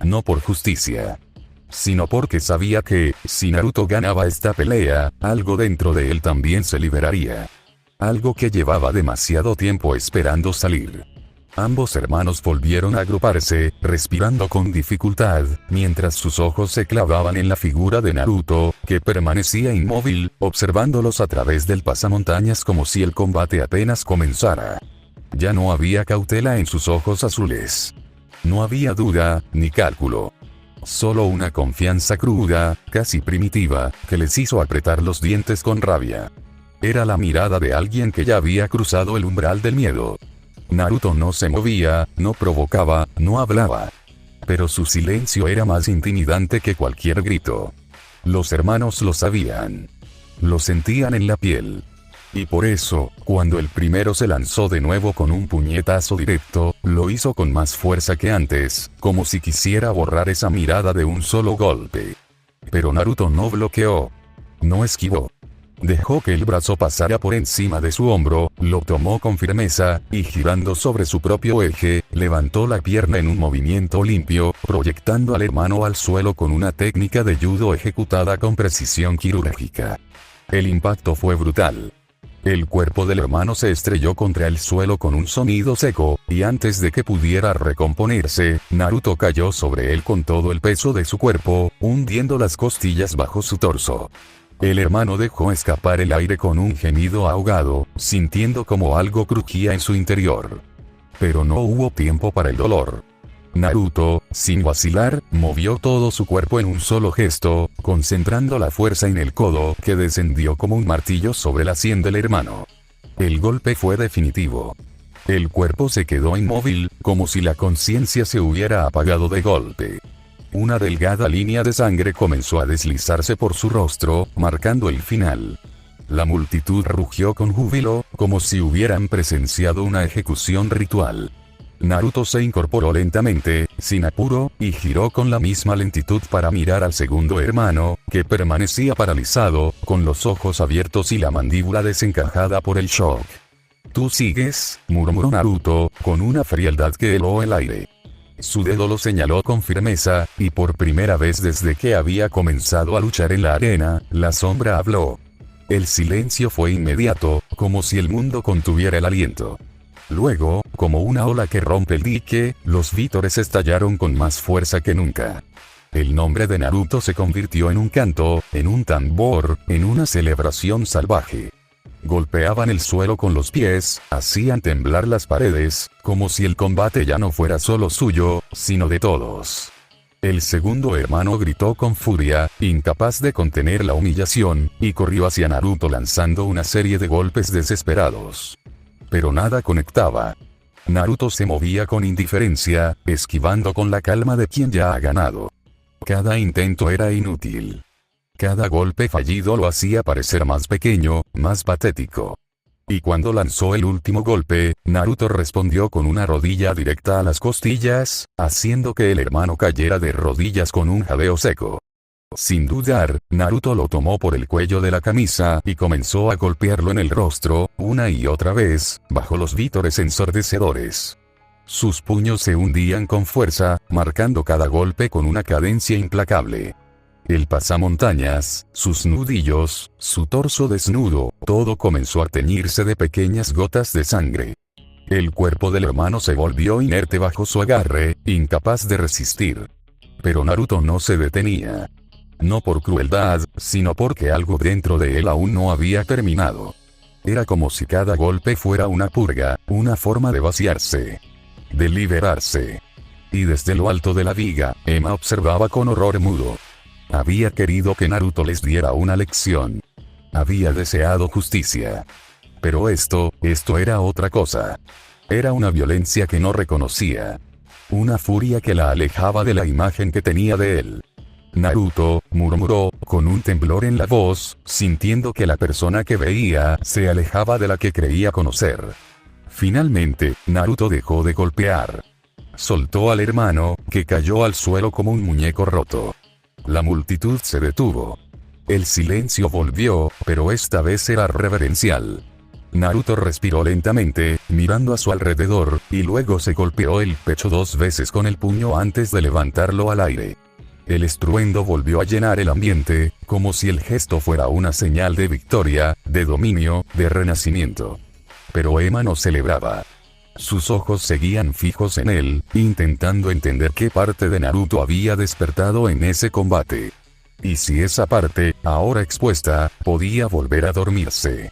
No por justicia, sino porque sabía que, si Naruto ganaba esta pelea, algo dentro de él también se liberaría. Algo que llevaba demasiado tiempo esperando salir. Ambos hermanos volvieron a agruparse, respirando con dificultad, mientras sus ojos se clavaban en la figura de Naruto, que permanecía inmóvil, observándolos a través del pasamontañas como si el combate apenas comenzara. Ya no había cautela en sus ojos azules. No había duda, ni cálculo. Solo una confianza cruda, casi primitiva, que les hizo apretar los dientes con rabia. Era la mirada de alguien que ya había cruzado el umbral del miedo. Naruto no se movía, no provocaba, no hablaba. Pero su silencio era más intimidante que cualquier grito. Los hermanos lo sabían. Lo sentían en la piel. Y por eso, cuando el primero se lanzó de nuevo con un puñetazo directo, lo hizo con más fuerza que antes, como si quisiera borrar esa mirada de un solo golpe. Pero Naruto no bloqueó. No esquivó. Dejó que el brazo pasara por encima de su hombro, lo tomó con firmeza, y girando sobre su propio eje, levantó la pierna en un movimiento limpio, proyectando al hermano al suelo con una técnica de judo ejecutada con precisión quirúrgica. El impacto fue brutal. El cuerpo del hermano se estrelló contra el suelo con un sonido seco, y antes de que pudiera recomponerse, Naruto cayó sobre él con todo el peso de su cuerpo, hundiendo las costillas bajo su torso. El hermano dejó escapar el aire con un gemido ahogado, sintiendo como algo crujía en su interior. Pero no hubo tiempo para el dolor. Naruto, sin vacilar, movió todo su cuerpo en un solo gesto, concentrando la fuerza en el codo, que descendió como un martillo sobre la sien del hermano. El golpe fue definitivo. El cuerpo se quedó inmóvil, como si la conciencia se hubiera apagado de golpe. Una delgada línea de sangre comenzó a deslizarse por su rostro, marcando el final. La multitud rugió con júbilo, como si hubieran presenciado una ejecución ritual. Naruto se incorporó lentamente, sin apuro, y giró con la misma lentitud para mirar al segundo hermano, que permanecía paralizado, con los ojos abiertos y la mandíbula desencajada por el shock. «¿Tú sigues?», murmuró Naruto, con una frialdad que heló el aire. Su dedo lo señaló con firmeza, y por primera vez desde que había comenzado a luchar en la arena, la sombra habló. El silencio fue inmediato, como si el mundo contuviera el aliento. Luego, como una ola que rompe el dique, los vítores estallaron con más fuerza que nunca. El nombre de Naruto se convirtió en un canto, en un tambor, en una celebración salvaje. Golpeaban el suelo con los pies, hacían temblar las paredes, como si el combate ya no fuera solo suyo, sino de todos. El segundo hermano gritó con furia, incapaz de contener la humillación, y corrió hacia Naruto lanzando una serie de golpes desesperados. Pero nada conectaba. Naruto se movía con indiferencia, esquivando con la calma de quien ya ha ganado. Cada intento era inútil. Cada golpe fallido lo hacía parecer más pequeño, más patético. Y cuando lanzó el último golpe, Naruto respondió con una rodilla directa a las costillas, haciendo que el hermano cayera de rodillas con un jadeo seco. Sin dudar, Naruto lo tomó por el cuello de la camisa y comenzó a golpearlo en el rostro, una y otra vez, bajo los vítores ensordecedores. Sus puños se hundían con fuerza, marcando cada golpe con una cadencia implacable. El pasamontañas, sus nudillos, su torso desnudo, todo comenzó a teñirse de pequeñas gotas de sangre. El cuerpo del hermano se volvió inerte bajo su agarre, incapaz de resistir. Pero Naruto no se detenía. No por crueldad, sino porque algo dentro de él aún no había terminado. Era como si cada golpe fuera una purga, una forma de vaciarse. De liberarse. Y desde lo alto de la viga, Emma observaba con horror mudo. Había querido que Naruto les diera una lección. Había deseado justicia. Pero esto era otra cosa. Era una violencia que no reconocía. Una furia que la alejaba de la imagen que tenía de él. Naruto, murmuró, con un temblor en la voz, sintiendo que la persona que veía se alejaba de la que creía conocer. Finalmente, Naruto dejó de golpear. Soltó al hermano, que cayó al suelo como un muñeco roto. La multitud se detuvo. El silencio volvió, pero esta vez era reverencial. Naruto respiró lentamente, mirando a su alrededor, y luego se golpeó el pecho 2 veces con el puño antes de levantarlo al aire. El estruendo volvió a llenar el ambiente, como si el gesto fuera una señal de victoria, de dominio, de renacimiento. Pero Emma no celebraba. Sus ojos seguían fijos en él, intentando entender qué parte de Naruto había despertado en ese combate. Y si esa parte, ahora expuesta, podía volver a dormirse.